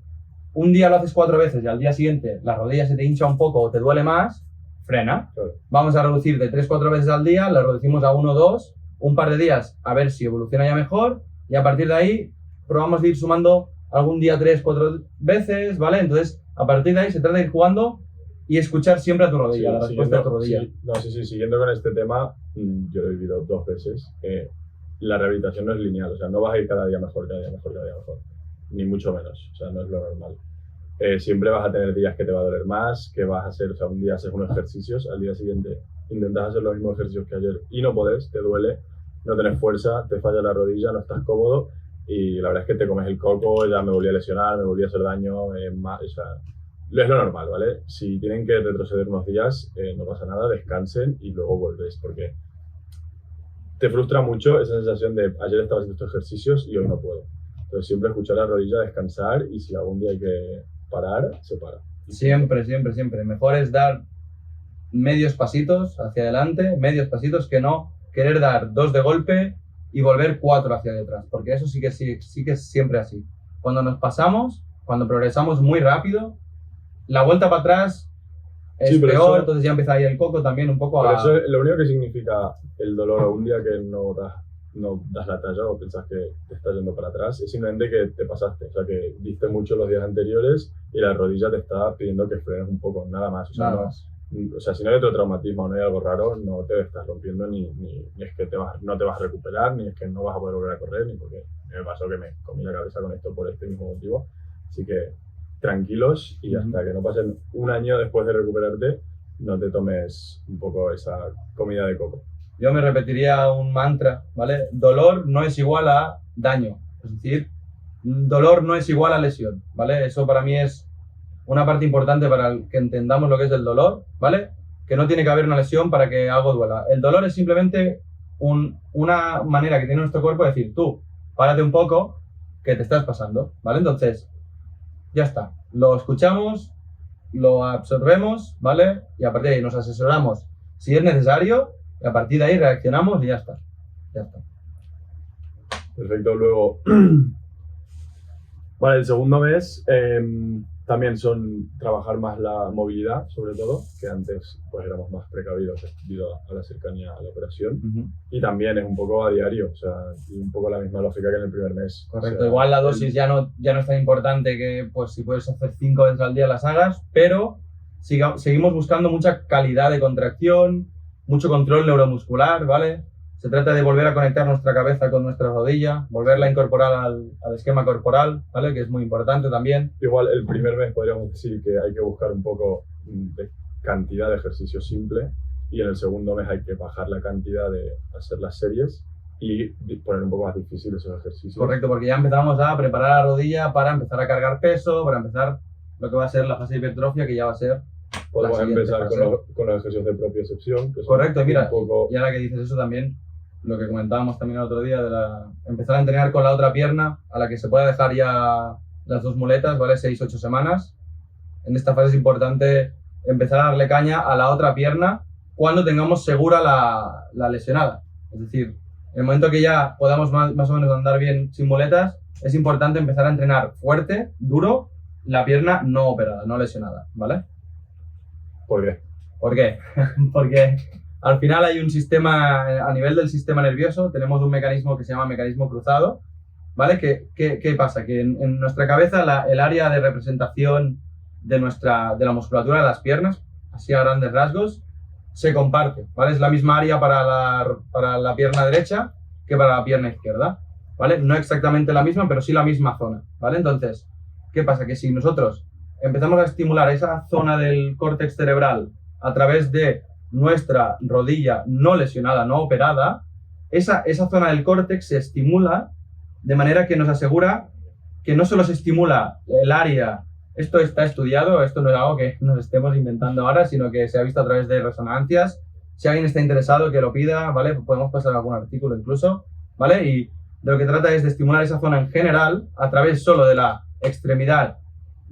un día lo haces 4 veces y al día siguiente la rodilla se te hincha un poco o te duele más, frena. Claro. Vamos a reducir de 3-4 veces al día, lo reducimos a 1 o 2, un par de días a ver si evoluciona ya mejor y a partir de ahí probamos de ir sumando algún día 3-4 veces, ¿vale? Entonces, a partir de ahí se trata de ir jugando y escuchar siempre a tu rodilla, la respuesta de tu rodilla. Siguiendo con este tema, yo lo he vivido 2 veces. La rehabilitación no es lineal, o sea, no vas a ir cada día mejor, cada día mejor, cada día mejor. Ni mucho menos, o sea, no es lo normal. Siempre vas a tener días que te va a doler más, que vas a hacer, o sea, un día haces unos ejercicios, al día siguiente intentas hacer los mismos ejercicios que ayer y no podés, te duele, no tenés fuerza, te falla la rodilla, no estás cómodo y la verdad es que te comes el coco, ya me volví a lesionar, me volví a hacer daño, o sea, es lo normal, ¿vale? Si tienen que retroceder unos días, no pasa nada, descansen y luego volvéis, porque te frustra mucho esa sensación de ayer estaba haciendo estos ejercicios y hoy no puedo. Entonces siempre escuchar la rodilla, descansar y si algún día hay que parar, se para. Siempre. Mejor es dar medios pasitos hacia adelante, medios pasitos, que no querer dar 2 de golpe y volver 4 hacia detrás, porque eso sí que es siempre así. Cuando nos pasamos, cuando progresamos muy rápido, la vuelta para atrás es peor, eso, entonces ya empieza ahí el coco también un poco a... Eso lo único que significa el dolor o un día que no das la talla o piensas que te estás yendo para atrás, es simplemente que te pasaste, o sea que diste mucho los días anteriores y la rodilla te está pidiendo que frenes un poco, nada más. O sea, nada más. O sea, si no hay otro traumatismo, no hay algo raro, no te estás rompiendo ni es que no te vas a recuperar, ni es que no vas a poder volver a correr, ni porque me pasó que me comí la cabeza con esto por este mismo motivo. Así que tranquilos y hasta que no pasen un año después de recuperarte, no te tomes un poco esa comida de coco. Yo me repetiría un mantra, ¿vale? Dolor no es igual a daño, es decir, dolor no es igual a lesión, ¿vale? Eso para mí es una parte importante para que entendamos lo que es el dolor, ¿vale? Que no tiene que haber una lesión para que algo duela. El dolor es simplemente una manera que tiene nuestro cuerpo de decir, tú, párate un poco, que te estás pasando, ¿vale? Entonces, ya está. Lo escuchamos, lo absorbemos, ¿vale? Y a partir de ahí nos asesoramos si es necesario y a partir de ahí reaccionamos y ya está. Ya está. Perfecto. Luego, vale, el segundo mes también son trabajar más la movilidad, sobre todo, que antes pues éramos más precavidos debido a la cercanía a la operación. Y también es un poco a diario, o sea, y un poco la misma lógica que en el primer mes. Correcto, o sea, igual la dosis ya no es tan importante que pues si puedes hacer 5 veces al día las hagas, pero seguimos buscando mucha calidad de contracción, mucho control neuromuscular, ¿vale? Se trata de volver a conectar nuestra cabeza con nuestra rodilla, volverla a incorporar al esquema corporal, ¿vale? Que es muy importante también. Igual el primer mes podríamos decir que hay que buscar un poco de cantidad de ejercicio simple y en el segundo mes hay que bajar la cantidad de hacer las series y poner un poco más difícil esos ejercicios. Correcto, porque ya empezamos a preparar la rodilla para empezar a cargar peso, para empezar lo que va a ser la fase de hipertrofia, que ya va a ser... Podemos empezar con los ejercicios de propiocepción. Que son correcto, y mira, poco... y ahora que dices eso también, lo que comentábamos también el otro día, de empezar a entrenar con la otra pierna, a la que se pueda dejar ya las 2 muletas, ¿vale? 6-8 semanas. En esta fase es importante empezar a darle caña a la otra pierna cuando tengamos segura la lesionada. Es decir, en el momento que ya podamos más o menos andar bien sin muletas, es importante empezar a entrenar fuerte, duro, la pierna no operada, no lesionada, ¿vale? ¿Por qué? ¿Por qué? Porque al final hay un sistema, a nivel del sistema nervioso, tenemos un mecanismo que se llama mecanismo cruzado, ¿vale? ¿Qué pasa? Que en nuestra cabeza el área de representación de la musculatura de las piernas, así a grandes rasgos, se comparte, ¿vale? Es la misma área para la pierna derecha que para la pierna izquierda, ¿vale? No exactamente la misma, pero sí la misma zona, ¿vale? Entonces, ¿qué pasa? Que si nosotros empezamos a estimular esa zona del córtex cerebral a través de nuestra rodilla no lesionada, no operada, esa zona del córtex se estimula de manera que nos asegura que no solo se estimula el área, esto está estudiado, esto no es algo que nos estemos inventando ahora, sino que se ha visto a través de resonancias. Si alguien está interesado, que lo pida, ¿vale? Podemos pasar algún artículo incluso, ¿vale? Y de lo que trata es de estimular esa zona en general a través solo de la extremidad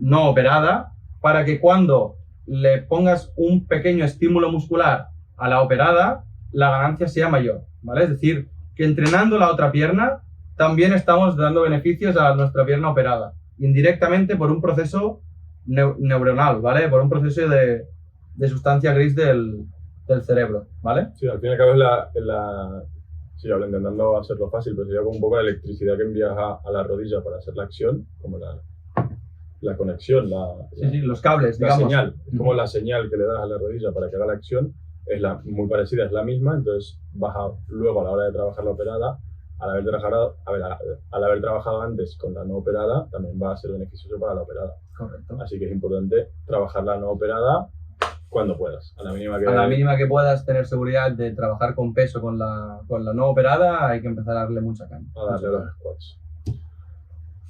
no operada, para que cuando le pongas un pequeño estímulo muscular a la operada, la ganancia sea mayor, ¿vale? Es decir, que entrenando la otra pierna también estamos dando beneficios a nuestra pierna operada. indirectamente por un proceso neuronal, ¿vale? Por un proceso de sustancia gris del cerebro, ¿vale? Sí, al fin y al cabo sí, hablo intentando hacerlo fácil, pero sería como un poco la electricidad que envías a la rodilla para hacer la acción, como la conexión, Sí, los cables, la digamos. señal. Es como la señal que le das a la rodilla para que haga la acción, muy parecida, es la misma, entonces luego a la hora de trabajar la operada, al haber trabajado antes con la no operada, también va a ser beneficioso para la operada. Correcto. Así que es importante trabajar la no operada cuando puedas. A la mínima que puedas tener seguridad de trabajar con peso con la no operada, hay que empezar a darle mucha caña. A darle los squats.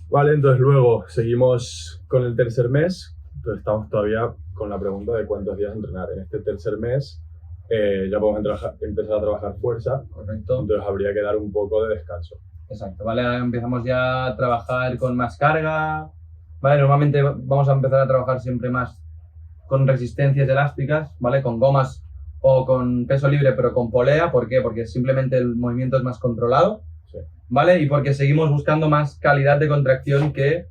Vale, entonces luego seguimos con el tercer mes. Entonces estamos todavía con la pregunta de cuántos días entrenar. En este tercer mes ya podemos empezar a trabajar fuerza. Correcto. Entonces habría que dar un poco de descanso. Exacto, ¿vale? Ahora empezamos ya a trabajar con más carga. ¿Vale? Normalmente vamos a empezar a trabajar siempre más con resistencias elásticas, ¿vale? Con gomas o con peso libre, pero con polea. ¿Por qué? Porque simplemente el movimiento es más controlado, sí. ¿Vale? Y porque seguimos buscando más calidad de contracción que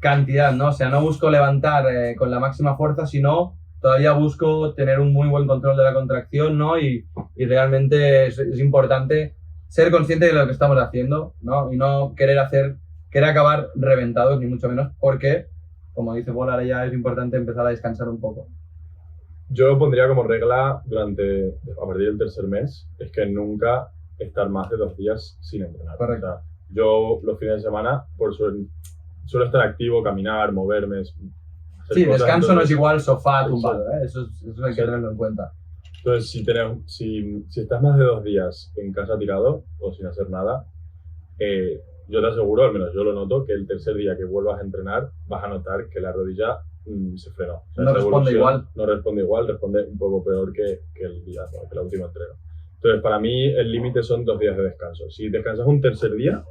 cantidad, ¿no? O sea, no busco levantar con la máxima fuerza, sino todavía busco tener un muy buen control de la contracción, ¿no? Y realmente es importante ser consciente de lo que estamos haciendo, ¿no? Y no querer acabar reventados, ni mucho menos, porque, como dice Paul, ahora ya es importante empezar a descansar un poco. Yo pondría como regla a partir del tercer mes, es que nunca estar más de 2 días sin entrenar. Correcto. O sea, yo los fines de semana, suelo estar activo, caminar, moverme. Sí, descanso no es igual sofá tumbado, ¿eh? Eso hay que tenerlo en cuenta. Entonces, si estás más de 2 días en casa tirado o sin hacer nada, yo te aseguro, al menos yo lo noto, que el tercer día que vuelvas a entrenar vas a notar que la rodilla se frenó. O sea, no responde igual. No responde igual, responde un poco peor que la última entrega. Entonces, para mí el límite son 2 días de descanso. Si descansas un tercer día,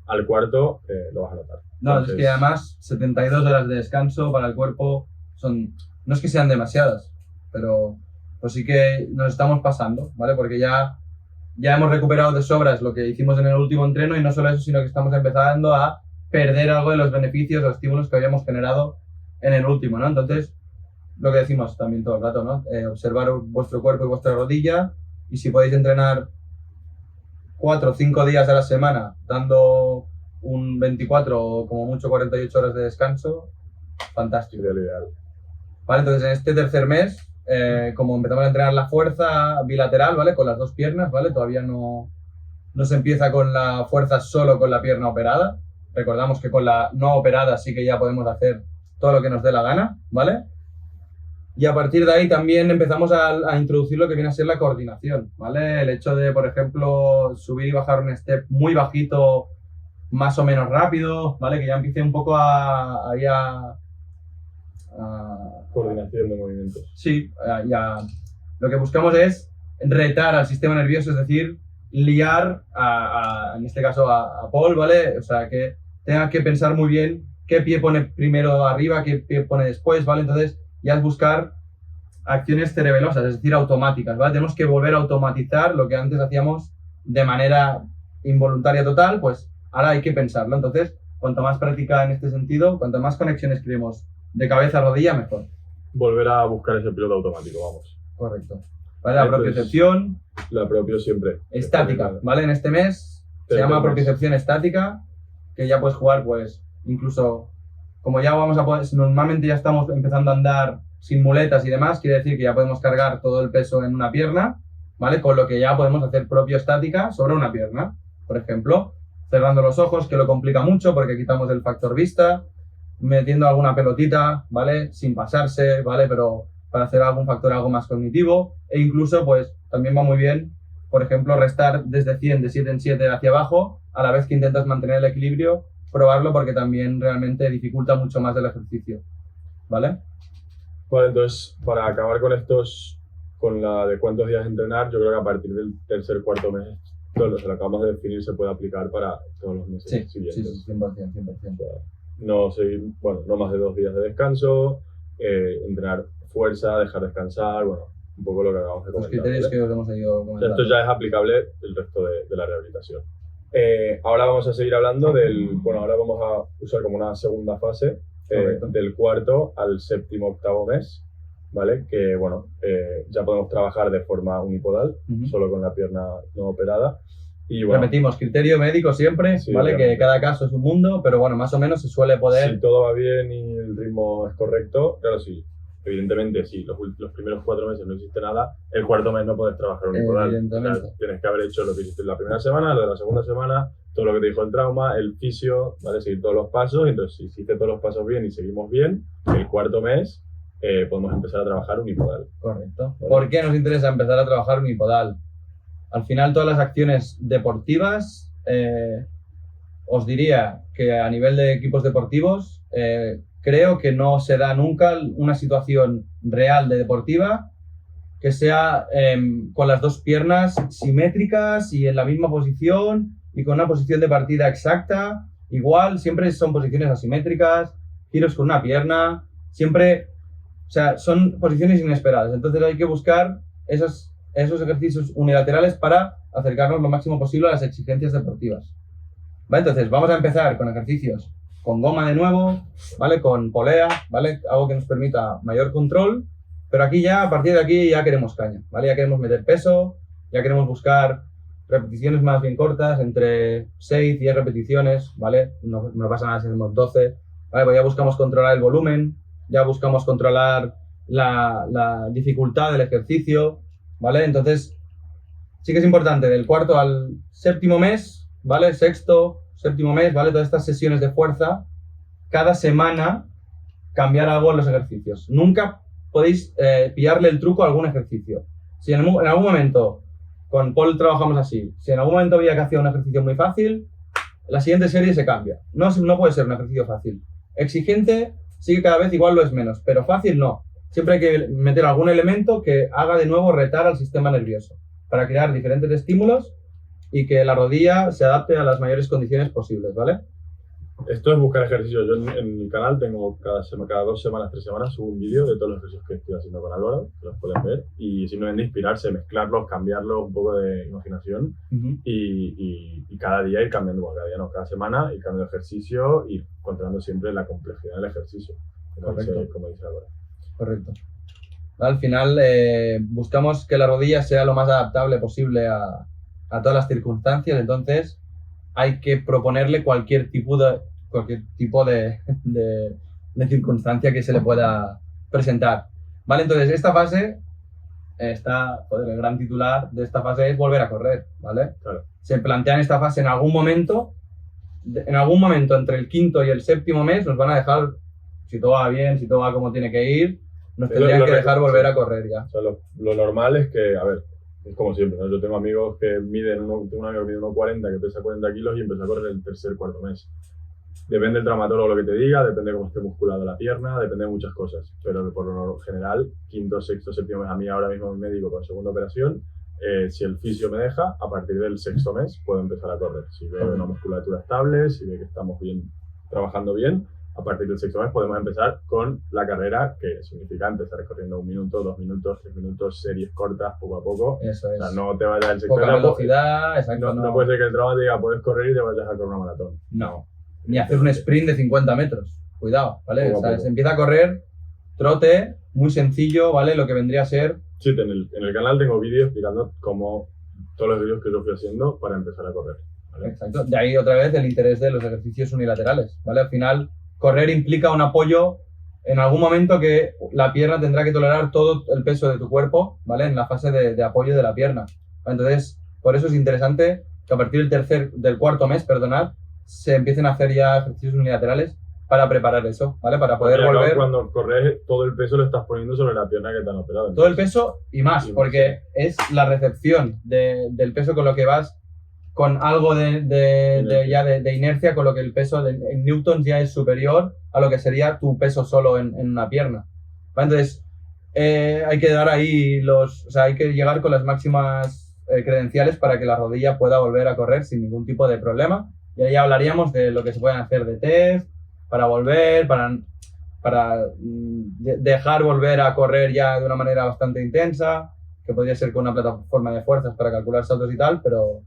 al cuarto lo vas a notar. No, entonces, es que además 72 horas de descanso para el cuerpo no es que sean demasiadas, pero pues sí que nos estamos pasando, ¿vale? Porque ya hemos recuperado de sobras lo que hicimos en el último entreno, y no solo eso, sino que estamos empezando a perder algo de los beneficios o estímulos que habíamos generado en el último, ¿no? Entonces, lo que decimos también todo el rato, ¿no? Observar vuestro cuerpo y vuestra rodilla, y si podéis entrenar 4 o 5 días a la semana dando un 24 o como mucho 48 horas de descanso, fantástico. Ideal. Vale, entonces en este tercer mes, como empezamos a entrenar la fuerza bilateral, ¿vale? Con las 2 piernas, ¿vale? Todavía no se empieza con la fuerza solo con la pierna operada. Recordamos que con la no operada sí que ya podemos hacer todo lo que nos dé la gana, ¿vale? Y a partir de ahí también empezamos a introducir lo que viene a ser la coordinación, ¿vale? El hecho de, por ejemplo, subir y bajar un step muy bajito, más o menos rápido, ¿vale? Que ya empiece un poco a coordinación de movimientos. Sí, lo que buscamos es retar al sistema nervioso, es decir, liar en este caso a Paul, ¿vale? O sea, que tenga que pensar muy bien qué pie pone primero arriba, qué pie pone después, ¿vale? Entonces ya es buscar acciones cerebelosas, es decir, automáticas, ¿vale? Tenemos que volver a automatizar lo que antes hacíamos de manera involuntaria total, pues ahora hay que pensarlo. Entonces, cuanto más práctica en este sentido, cuanto más conexiones creemos de cabeza a rodilla, mejor. Volver a buscar ese piloto automático, vamos. Correcto. ¿Vale? La propiocepción. La propio siempre. Estática, ¿vale? En este mes se llama propiocepción estática, que ya puedes jugar, pues, incluso como ya vamos a poder, normalmente ya estamos empezando a andar sin muletas y demás, quiere decir que ya podemos cargar todo el peso en una pierna, ¿vale? Con lo que ya podemos hacer propio estática sobre una pierna, por ejemplo, cerrando los ojos, que lo complica mucho porque quitamos el factor vista, metiendo alguna pelotita, ¿vale? Sin pasarse, ¿vale? Pero para hacer algún factor algo más cognitivo, e incluso, pues, también va muy bien, por ejemplo, restar desde 100 de 7 en 7 hacia abajo, a la vez que intentas mantener el equilibrio, probarlo porque también realmente dificulta mucho más el ejercicio, ¿vale? Vale, entonces, para acabar con la de cuántos días entrenar, yo creo que a partir del tercer, cuarto mes, todo lo que acabamos de definir se puede aplicar para todos los meses siguientes. Sí, 100%. No más de 2 días de descanso, entrenar fuerza, dejar descansar, un poco lo que acabamos de comentar. Los criterios, ¿vale? Que os hemos ido comentando. Esto ya es aplicable el resto de la rehabilitación. Ahora vamos a seguir hablando ahora vamos a usar como una segunda fase, del cuarto al séptimo, octavo mes, ¿vale? Que, bueno, ya podemos trabajar de forma unipodal, solo con la pierna no operada. Y, bueno, repetimos, criterio médico siempre, sí, ¿vale? obviamente. Que cada caso es un mundo, pero bueno, más o menos se suele poder... Si todo va bien y el ritmo es correcto, claro, sí. Evidentemente, si los primeros 4 meses no hiciste nada, el cuarto mes no puedes trabajar unipodal. Evidentemente. O sea, tienes que haber hecho lo que hiciste en la primera semana, lo de la segunda semana, todo lo que te dijo el trauma, el fisio, ¿vale? Seguir todos los pasos. Entonces, si hiciste todos los pasos bien y seguimos bien, el cuarto mes podemos empezar a trabajar unipodal. Correcto. ¿Vale? ¿Por qué nos interesa empezar a trabajar unipodal? Al final, todas las acciones deportivas, os diría que a nivel de equipos deportivos, creo que no se da nunca una situación real de deportiva que sea con las dos piernas simétricas y en la misma posición y con una posición de partida exacta. Igual, siempre son posiciones asimétricas, giros con una pierna, siempre, o sea, son posiciones inesperadas. Entonces hay que buscar esos ejercicios unilaterales para acercarnos lo máximo posible a las exigencias deportivas. ¿Vale? Entonces vamos a empezar con ejercicios con goma de nuevo, ¿vale? Con polea, ¿vale? Algo que nos permita mayor control, pero aquí ya, a partir de aquí, ya queremos caña, ¿vale? Ya queremos meter peso, ya queremos buscar repeticiones más bien cortas, entre 6 y 10 repeticiones, ¿vale? No pasa nada si hacemos 12, ¿vale? Pues ya buscamos controlar el volumen, ya buscamos controlar la dificultad del ejercicio, ¿vale? Entonces, sí que es importante, del cuarto al séptimo mes, ¿vale? Sexto, séptimo mes, ¿vale? Todas estas sesiones de fuerza, cada semana cambiar algo en los ejercicios. Nunca podéis pillarle el truco a algún ejercicio. Si en algún momento, con Paul trabajamos así, si en algún momento veía que hacía un ejercicio muy fácil, la siguiente serie se cambia. No puede ser un ejercicio fácil. Exigente, sí que cada vez igual lo es menos, pero fácil no. Siempre hay que meter algún elemento que haga de nuevo retar al sistema nervioso para crear diferentes estímulos y que la rodilla se adapte a las mayores condiciones posibles, ¿vale? Esto es buscar ejercicios. Yo en mi canal tengo cada 2 semanas, 3 semanas subo un vídeo de todos los ejercicios que estoy haciendo con Álvaro, que los pueden ver, y simplemente inspirarse, mezclarlos, cambiarlos, un poco de imaginación, y cada día ir cambiando, bueno, cada día no, cada semana ir cambiando ejercicio y controlando siempre la complejidad del ejercicio, como dice Álvaro. Correcto. Al final buscamos que la rodilla sea lo más adaptable posible a todas las circunstancias, entonces hay que proponerle cualquier tipo de circunstancia que se le pueda presentar. ¿Vale? Entonces, esta fase, el gran titular de esta fase es volver a correr, ¿vale? Claro. Se plantean esta fase en algún momento entre el quinto y el séptimo mes nos van a dejar, si todo va bien, si todo va como tiene que ir, nos tendrían que dejar volver a correr ya. O sea, lo normal es que, a ver, es como siempre, ¿no? Yo tengo amigos que tengo un amigo que mide 1,40, que pesa 40 kilos y empezó a correr el tercer, cuarto mes. Depende del traumatólogo lo que te diga, depende de cómo esté musculada la pierna, depende de muchas cosas. Pero por lo general, quinto, sexto, séptimo mes, a mí ahora mismo mi médico con segunda operación, si el fisio me deja, a partir del sexto mes puedo empezar a correr. Si veo una musculatura estable, si veo que estamos bien, trabajando bien, a partir del sexto mes podemos empezar con la carrera, que significa empezar corriendo 1 minuto, 2 minutos, 3 minutos, series cortas, poco a poco. Eso es. O sea, no te vayas al sexto Poca mes. velocidad, exacto. No puede ser que el trauma te diga, puedes correr y te vayas a correr una maratón. No. Ni hacer un sprint de 50 metros. Cuidado, ¿vale? Poco a O sea, poco. se empieza a correr, trote, muy sencillo, ¿vale? Lo que vendría a ser... Sí, en el canal tengo vídeos explicando cómo todos los vídeos que yo fui haciendo para empezar a correr, ¿vale? Exacto. De ahí otra vez el interés de los ejercicios unilaterales, ¿vale? Al final, correr implica un apoyo en algún momento que la pierna tendrá que tolerar todo el peso de tu cuerpo, ¿vale? En la fase de apoyo de la pierna. Entonces, por eso es interesante que a partir del cuarto mes, se empiecen a hacer ya ejercicios unilaterales para preparar eso, ¿vale? Para poder Porque volver... Cuando corres, todo el peso lo estás poniendo sobre la pierna que te han operado. Todo el peso y más, Y más, porque es la recepción del peso con lo que vas, con algo de inercia, con lo que el peso en newtons ya es superior a lo que sería tu peso solo en una pierna. ¿Vale? Entonces, hay que dar ahí hay que llegar con las máximas credenciales para que la rodilla pueda volver a correr sin ningún tipo de problema. Y ahí hablaríamos de lo que se pueden hacer de test, para volver, para dejar volver a correr ya de una manera bastante intensa, que podría ser con una plataforma de fuerzas para calcular saltos y tal, pero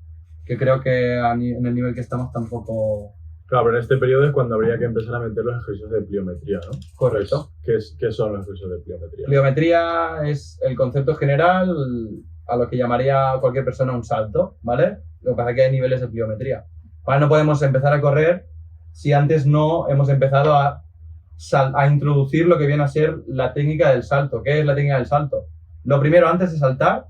que creo que en el nivel que estamos tampoco... Claro, pero en este periodo es cuando habría que empezar a meter los ejercicios de pliometría, ¿no? Correcto. ¿Qué son los ejercicios de pliometría? Pliometría es el concepto general a lo que llamaría cualquier persona un salto, ¿vale? Lo que pasa es que hay niveles de pliometría. Ahora no podemos empezar a correr si antes no hemos empezado a introducir lo que viene a ser la técnica del salto. ¿Qué es la técnica del salto? Lo primero, antes de saltar,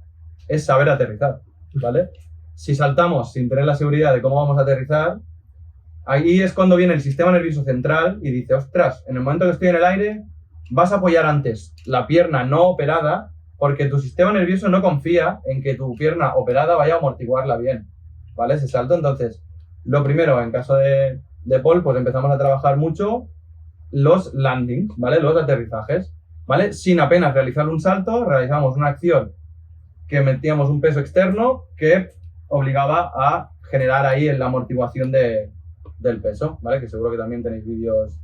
es saber aterrizar, ¿vale? Si saltamos sin tener la seguridad de cómo vamos a aterrizar, ahí es cuando viene el sistema nervioso central y dice, ostras, en el momento que estoy en el aire, vas a apoyar antes la pierna no operada porque tu sistema nervioso no confía en que tu pierna operada vaya a amortiguarla bien, ¿vale? Ese salto, entonces, lo primero, en caso de Paul, pues empezamos a trabajar mucho los landings, ¿vale? Los aterrizajes, ¿vale? Sin apenas realizar un salto, realizamos una acción que metíamos un peso externo que obligaba a generar ahí la amortiguación del peso, ¿vale? Que seguro que también tenéis vídeos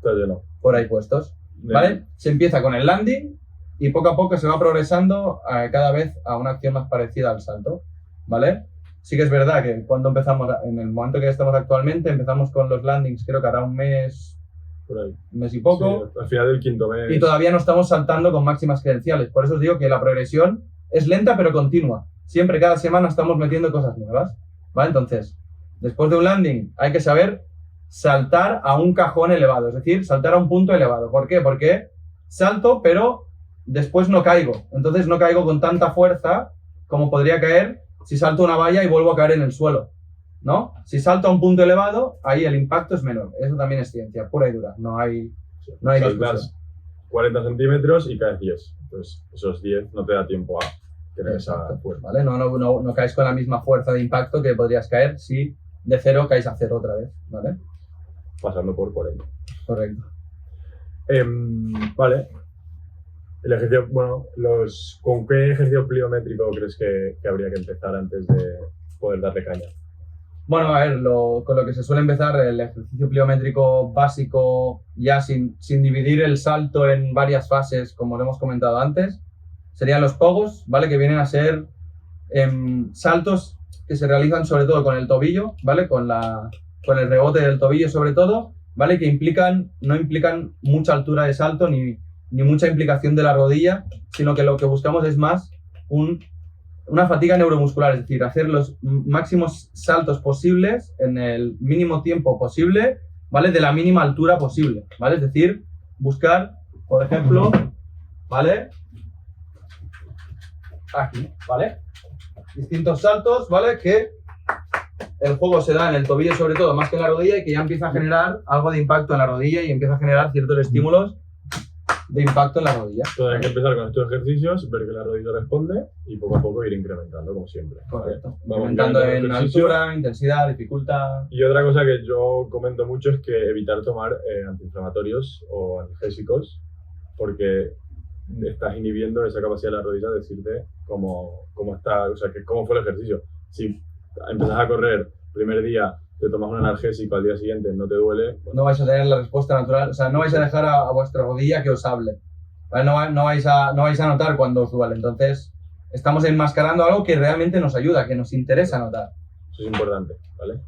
por ahí puestos, ¿vale? Se empieza con el landing y poco a poco se va progresando cada vez a una acción más parecida al salto, ¿vale? Sí que es verdad que cuando empezamos, en el momento que estamos actualmente, empezamos con los landings, creo que hará un mes, por ahí. Un mes y poco. Sí, al final del quinto mes. Y todavía no estamos saltando con máximas credenciales. Por eso os digo que la progresión es lenta pero continua. Siempre, cada semana estamos metiendo cosas nuevas, ¿vale? Entonces, después de un landing hay que saber saltar a un cajón elevado, es decir, saltar a un punto elevado. ¿Por qué? Porque salto, pero después no caigo. Entonces no caigo con tanta fuerza como podría caer si salto una valla y vuelvo a caer en el suelo, ¿no? Si salto a un punto elevado, ahí el impacto es menor. Eso también es ciencia, pura y dura. No hay Saltas 40 centímetros y caes 10. Entonces, esos 10 no te da tiempo a tener esa fuerza. ¿Vale? No caes con la misma fuerza de impacto que podrías caer si de cero caes a cero otra vez, ¿vale? Pasando por 40. Correcto. Vale. El ejercicio, bueno, ¿con qué ejercicio pliométrico crees que habría que empezar antes de poder darle caña? Bueno, a ver, con lo que se suele empezar, el ejercicio pliométrico básico, ya sin dividir el salto en varias fases, como lo hemos comentado antes, serían los pogos, ¿vale? Que vienen a ser saltos que se realizan sobre todo con el tobillo, ¿vale? Con el rebote del tobillo sobre todo, ¿vale? Que no implican mucha altura de salto ni mucha implicación de la rodilla, sino que lo que buscamos es más una fatiga neuromuscular, es decir, hacer los máximos saltos posibles en el mínimo tiempo posible, ¿vale? De la mínima altura posible, ¿vale? Es decir, buscar, por ejemplo, ¿vale? Aquí, ¿vale? Distintos saltos, ¿vale? Que el juego se da en el tobillo sobre todo, más que en la rodilla, y que ya empieza a generar algo de impacto en la rodilla y empieza a generar ciertos estímulos de impacto en la rodilla. Entonces hay que empezar con estos ejercicios, ver que la rodilla responde y poco a poco ir incrementando, como siempre. Correcto. Vamos Incrementando en ejercicio. altura, intensidad, dificultad. Y otra cosa que yo comento mucho es que evitar tomar antiinflamatorios o analgésicos, porque estás inhibiendo esa capacidad de la rodilla de decirte cómo está, o sea, cómo fue el ejercicio. Si empiezas a correr primer día, te tomas un analgésico, al día siguiente no te duele. No vais a tener la respuesta natural, o sea, no vais a dejar a vuestra rodilla que os hable, ¿vale? No vais a notar cuando os duele. Entonces, estamos enmascarando algo que realmente nos ayuda, que nos interesa notar. Eso es importante, ¿vale?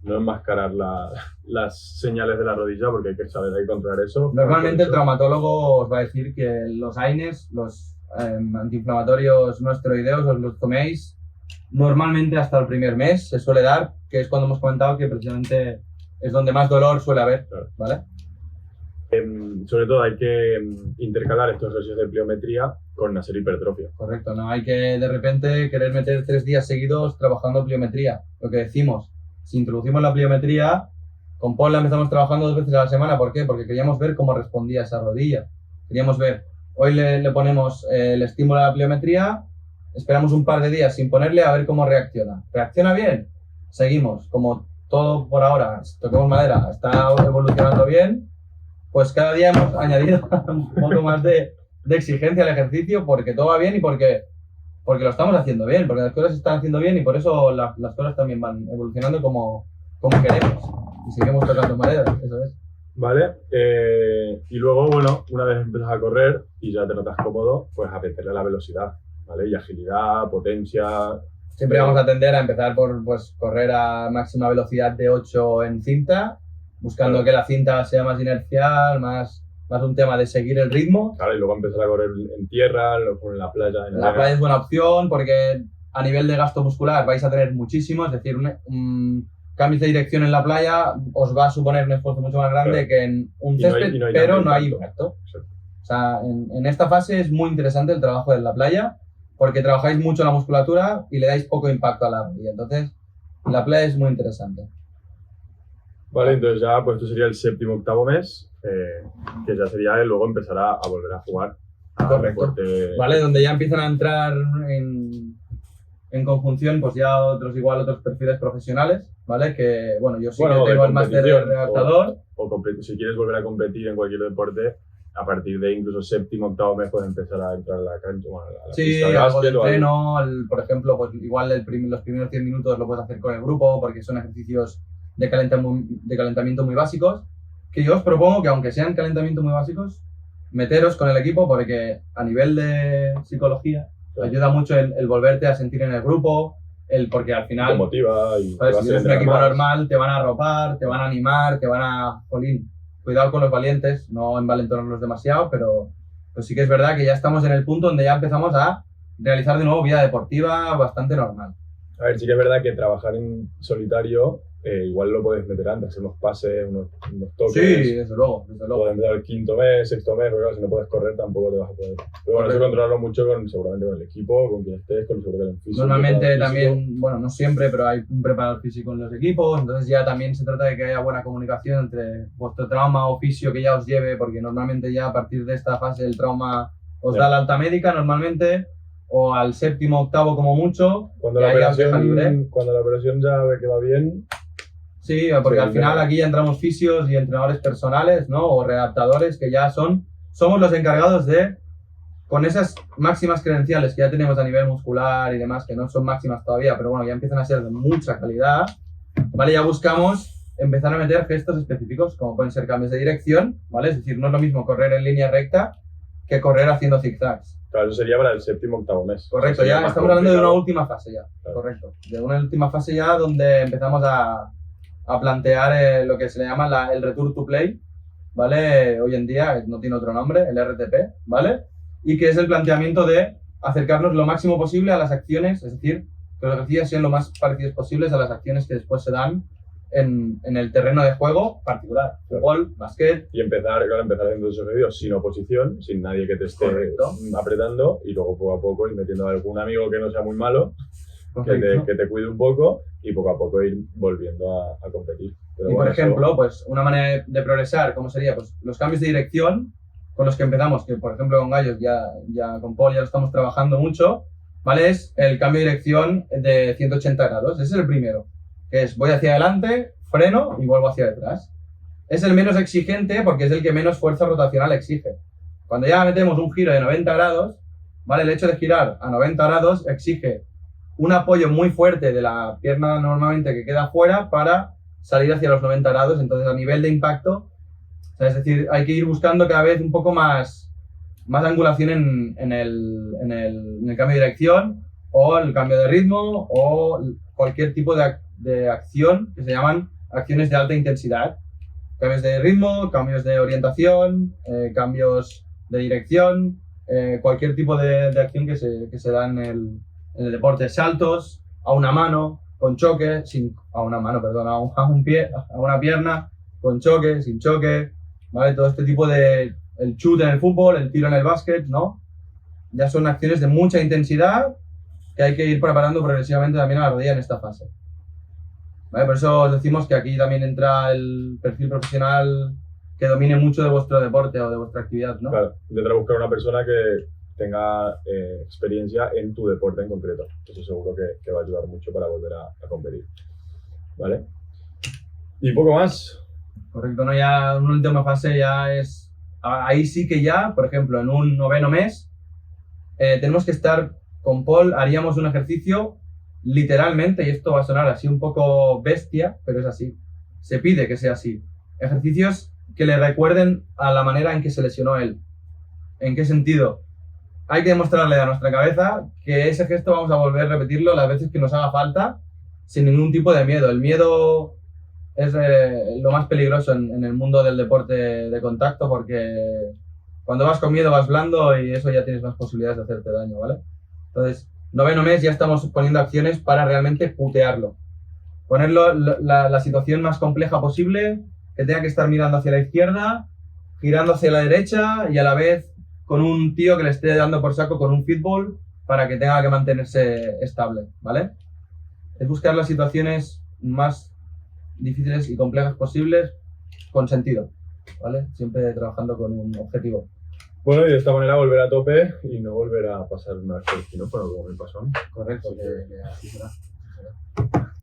No enmascarar las señales de la rodilla, porque hay que saber, hay que controlar eso. Normalmente el traumatólogo os va a decir que los AINES, los antiinflamatorios no esteroideos, os los toméis normalmente hasta el primer mes, se suele dar, que es cuando hemos comentado que precisamente es donde más dolor suele haber, ¿vale? Sobre todo hay que intercalar estos ejercicios de pliometría con hacer hipertrofia. Correcto, no hay que de repente querer meter 3 días seguidos trabajando pliometría. Lo que decimos, si introducimos la pliometría, con Paul la empezamos trabajando 2 veces a la semana. ¿Por qué? Porque queríamos ver cómo respondía esa rodilla. Queríamos ver, hoy le ponemos el estímulo a la pliometría, esperamos un par de días sin ponerle a ver cómo reacciona. ¿Reacciona bien? Seguimos. Como todo por ahora, toquemos madera, está evolucionando bien, pues cada día hemos añadido un poco más de exigencia al ejercicio porque todo va bien y porque lo estamos haciendo bien, porque las cosas se están haciendo bien y por eso las cosas también van evolucionando como queremos. Y seguimos tocando madera, eso es. Vale, y luego, bueno, una vez empiezas a correr y ya te notas cómodo, pues a meterle la velocidad, ¿vale? Y agilidad, potencia, Siempre vamos a tender a empezar por pues, correr a máxima velocidad de 8 en cinta, buscando Claro. que la cinta sea más inercial, más un tema de seguir el ritmo. Claro, y luego empezar a correr en tierra, luego en la playa. En La playa es buena opción porque a nivel de gasto muscular vais a tener muchísimo, es decir, un cambios de dirección en la playa os va a suponer un esfuerzo mucho más grande Claro. que en un Y no hay- césped, y no hay pero tanto no hay impacto. impacto. Exacto. O sea, en esta fase es muy interesante el trabajo en la playa porque trabajáis mucho la musculatura y le dais poco impacto a la rodilla. Entonces, la playa es muy interesante. Vale, entonces ya pues esto sería el séptimo, octavo mes, que ya sería luego empezar a volver a jugar. A Correcto. deporte. ¿Vale? Donde ya empiezan a entrar en conjunción, pues ya otros perfiles profesionales, ¿vale? Que, bueno, yo sí Bueno, que de tengo el máster de competición, redactador. Si quieres volver a competir en cualquier deporte, a partir de incluso séptimo, octavo mes puedes empezar a entrar a la cancha, bueno, a la Sí, pista de algo de básquet o algo. entreno, por ejemplo, pues igual los primeros 10 minutos lo puedes hacer con el grupo porque son ejercicios de calentamiento muy básicos, que yo os propongo que aunque sean calentamiento muy básicos, meteros con el equipo porque a nivel de psicología Claro. ayuda mucho el volverte a sentir en el grupo, porque al Te final, motiva y te ¿sabes? vas Si a eres un entrenar equipo más. normal, te van a arropar, te van a animar, te van a... Jolín, cuidado con los valientes, no envalentonarlos demasiado, pero pues sí que es verdad que ya estamos en el punto donde ya empezamos a realizar de nuevo vida deportiva bastante normal. A ver, sí que es verdad que trabajar en solitario, igual lo puedes meter antes, hacer unos pases, unos toques. Sí, desde luego, desde luego. Puedes empezar el quinto mes, sexto mes, porque claro, si no puedes correr tampoco te vas a poder. Pero bueno, eso Correcto. controlarlo mucho seguramente con el equipo, con quien estés, con el seguro que el físico. Normalmente preparador físico. también, bueno, no siempre, pero hay un preparador físico en los equipos, entonces ya también se trata de que haya buena comunicación entre vuestro trauma o fisio que ya os lleve, porque normalmente ya a partir de esta fase el trauma os da la alta médica normalmente, o al séptimo, octavo como mucho, Cuando y la, ahí ya os deja libre. operación ya ve que va bien, Sí, porque Sí, al final claro. aquí ya entramos fisios y entrenadores personales, ¿no? O readaptadores que ya somos los encargados de, con esas máximas credenciales que ya tenemos a nivel muscular y demás, que no son máximas todavía, pero bueno, ya empiezan a ser de mucha calidad, ¿vale? Ya buscamos empezar a meter gestos específicos, como pueden ser cambios de dirección, ¿vale? Es decir, no es lo mismo correr en línea recta que correr haciendo zigzags. claro, eso sería para el séptimo, octavo mes. Correcto, Sería ya más estamos hablando de una complicado. última fase ya, Claro. correcto. De una última fase ya donde empezamos a plantear lo que se le llama el Return to Play, ¿vale? Hoy en día no tiene otro nombre, el RTP, ¿vale? Y que es el planteamiento de acercarnos lo máximo posible a las acciones, es decir, que los ejercicios sean lo más parecidos posibles a las acciones que después se dan en el terreno de juego particular, fútbol, básquet. Y empezar haciendo esos ejercicios sin oposición, sin nadie que te esté Correcto. apretando, y luego poco a poco ir metiendo a algún amigo que no sea muy malo, Correcto. que te cuide un poco, y poco a poco ir volviendo a competir. Pero Y bueno, por ejemplo, pues una manera de progresar, ¿cómo sería? Pues los cambios de dirección con los que empezamos, que por ejemplo con Gallos ya con Paul ya lo estamos trabajando mucho, ¿vale? Es el cambio de dirección de 180 grados. Ese es el primero, que es voy hacia adelante, freno y vuelvo hacia detrás. Es el menos exigente porque es el que menos fuerza rotacional exige. Cuando ya metemos un giro de 90 grados, ¿vale? El hecho de girar a 90 grados exige un apoyo muy fuerte de la pierna normalmente que queda fuera para salir hacia los 90 grados, entonces a nivel de impacto, o sea, es decir, hay que ir buscando cada vez un poco más angulación en el cambio de dirección o el cambio de ritmo o cualquier tipo de acción que se llaman acciones de alta intensidad. Cambios de ritmo, cambios de orientación, cambios de dirección, cualquier tipo de acción que se da en el deporte, saltos a una mano, con choque, a un pie, a una pierna, con choque, sin choque, ¿vale? Todo este tipo de, el chute en el fútbol, el tiro en el básquet, ¿no? Ya son acciones de mucha intensidad que hay que ir preparando progresivamente también a la rodilla en esta fase. ¿Vale? Por eso os decimos que aquí también entra el perfil profesional que domine mucho de vuestro deporte o de vuestra actividad, ¿no? Claro, intentar buscar una persona que tenga experiencia en tu deporte en concreto. Eso seguro que va a ayudar mucho para volver a competir. ¿Vale? Y poco más. Correcto, ¿no? Ya una última fase ya es... Ahí sí que ya, por ejemplo, en un noveno mes, tenemos que estar con Paul, haríamos un ejercicio literalmente, y esto va a sonar así un poco bestia, pero es así. Se pide que sea así. Ejercicios que le recuerden a la manera en que se lesionó él. ¿En qué sentido? hay que demostrarle a nuestra cabeza que ese gesto vamos a volver a repetirlo las veces que nos haga falta, sin ningún tipo de miedo. El miedo es lo más peligroso en el mundo del deporte de contacto, porque cuando vas con miedo vas blando y eso ya tienes más posibilidades de hacerte daño, ¿vale? Entonces, noveno mes ya estamos poniendo acciones para realmente putearlo. Ponerlo la situación más compleja posible, que tenga que estar mirando hacia la izquierda, girando hacia la derecha y a la vez con un tío que le esté dando por saco con un fútbol para que tenga que mantenerse estable, ¿vale? Es buscar las situaciones más difíciles y complejas posibles con sentido, ¿vale? Siempre trabajando con un objetivo. Bueno, y de esta manera volver a tope y no volver a pasar una vez por el quirófano como me pasó a mí. Correcto, Así que- que así será.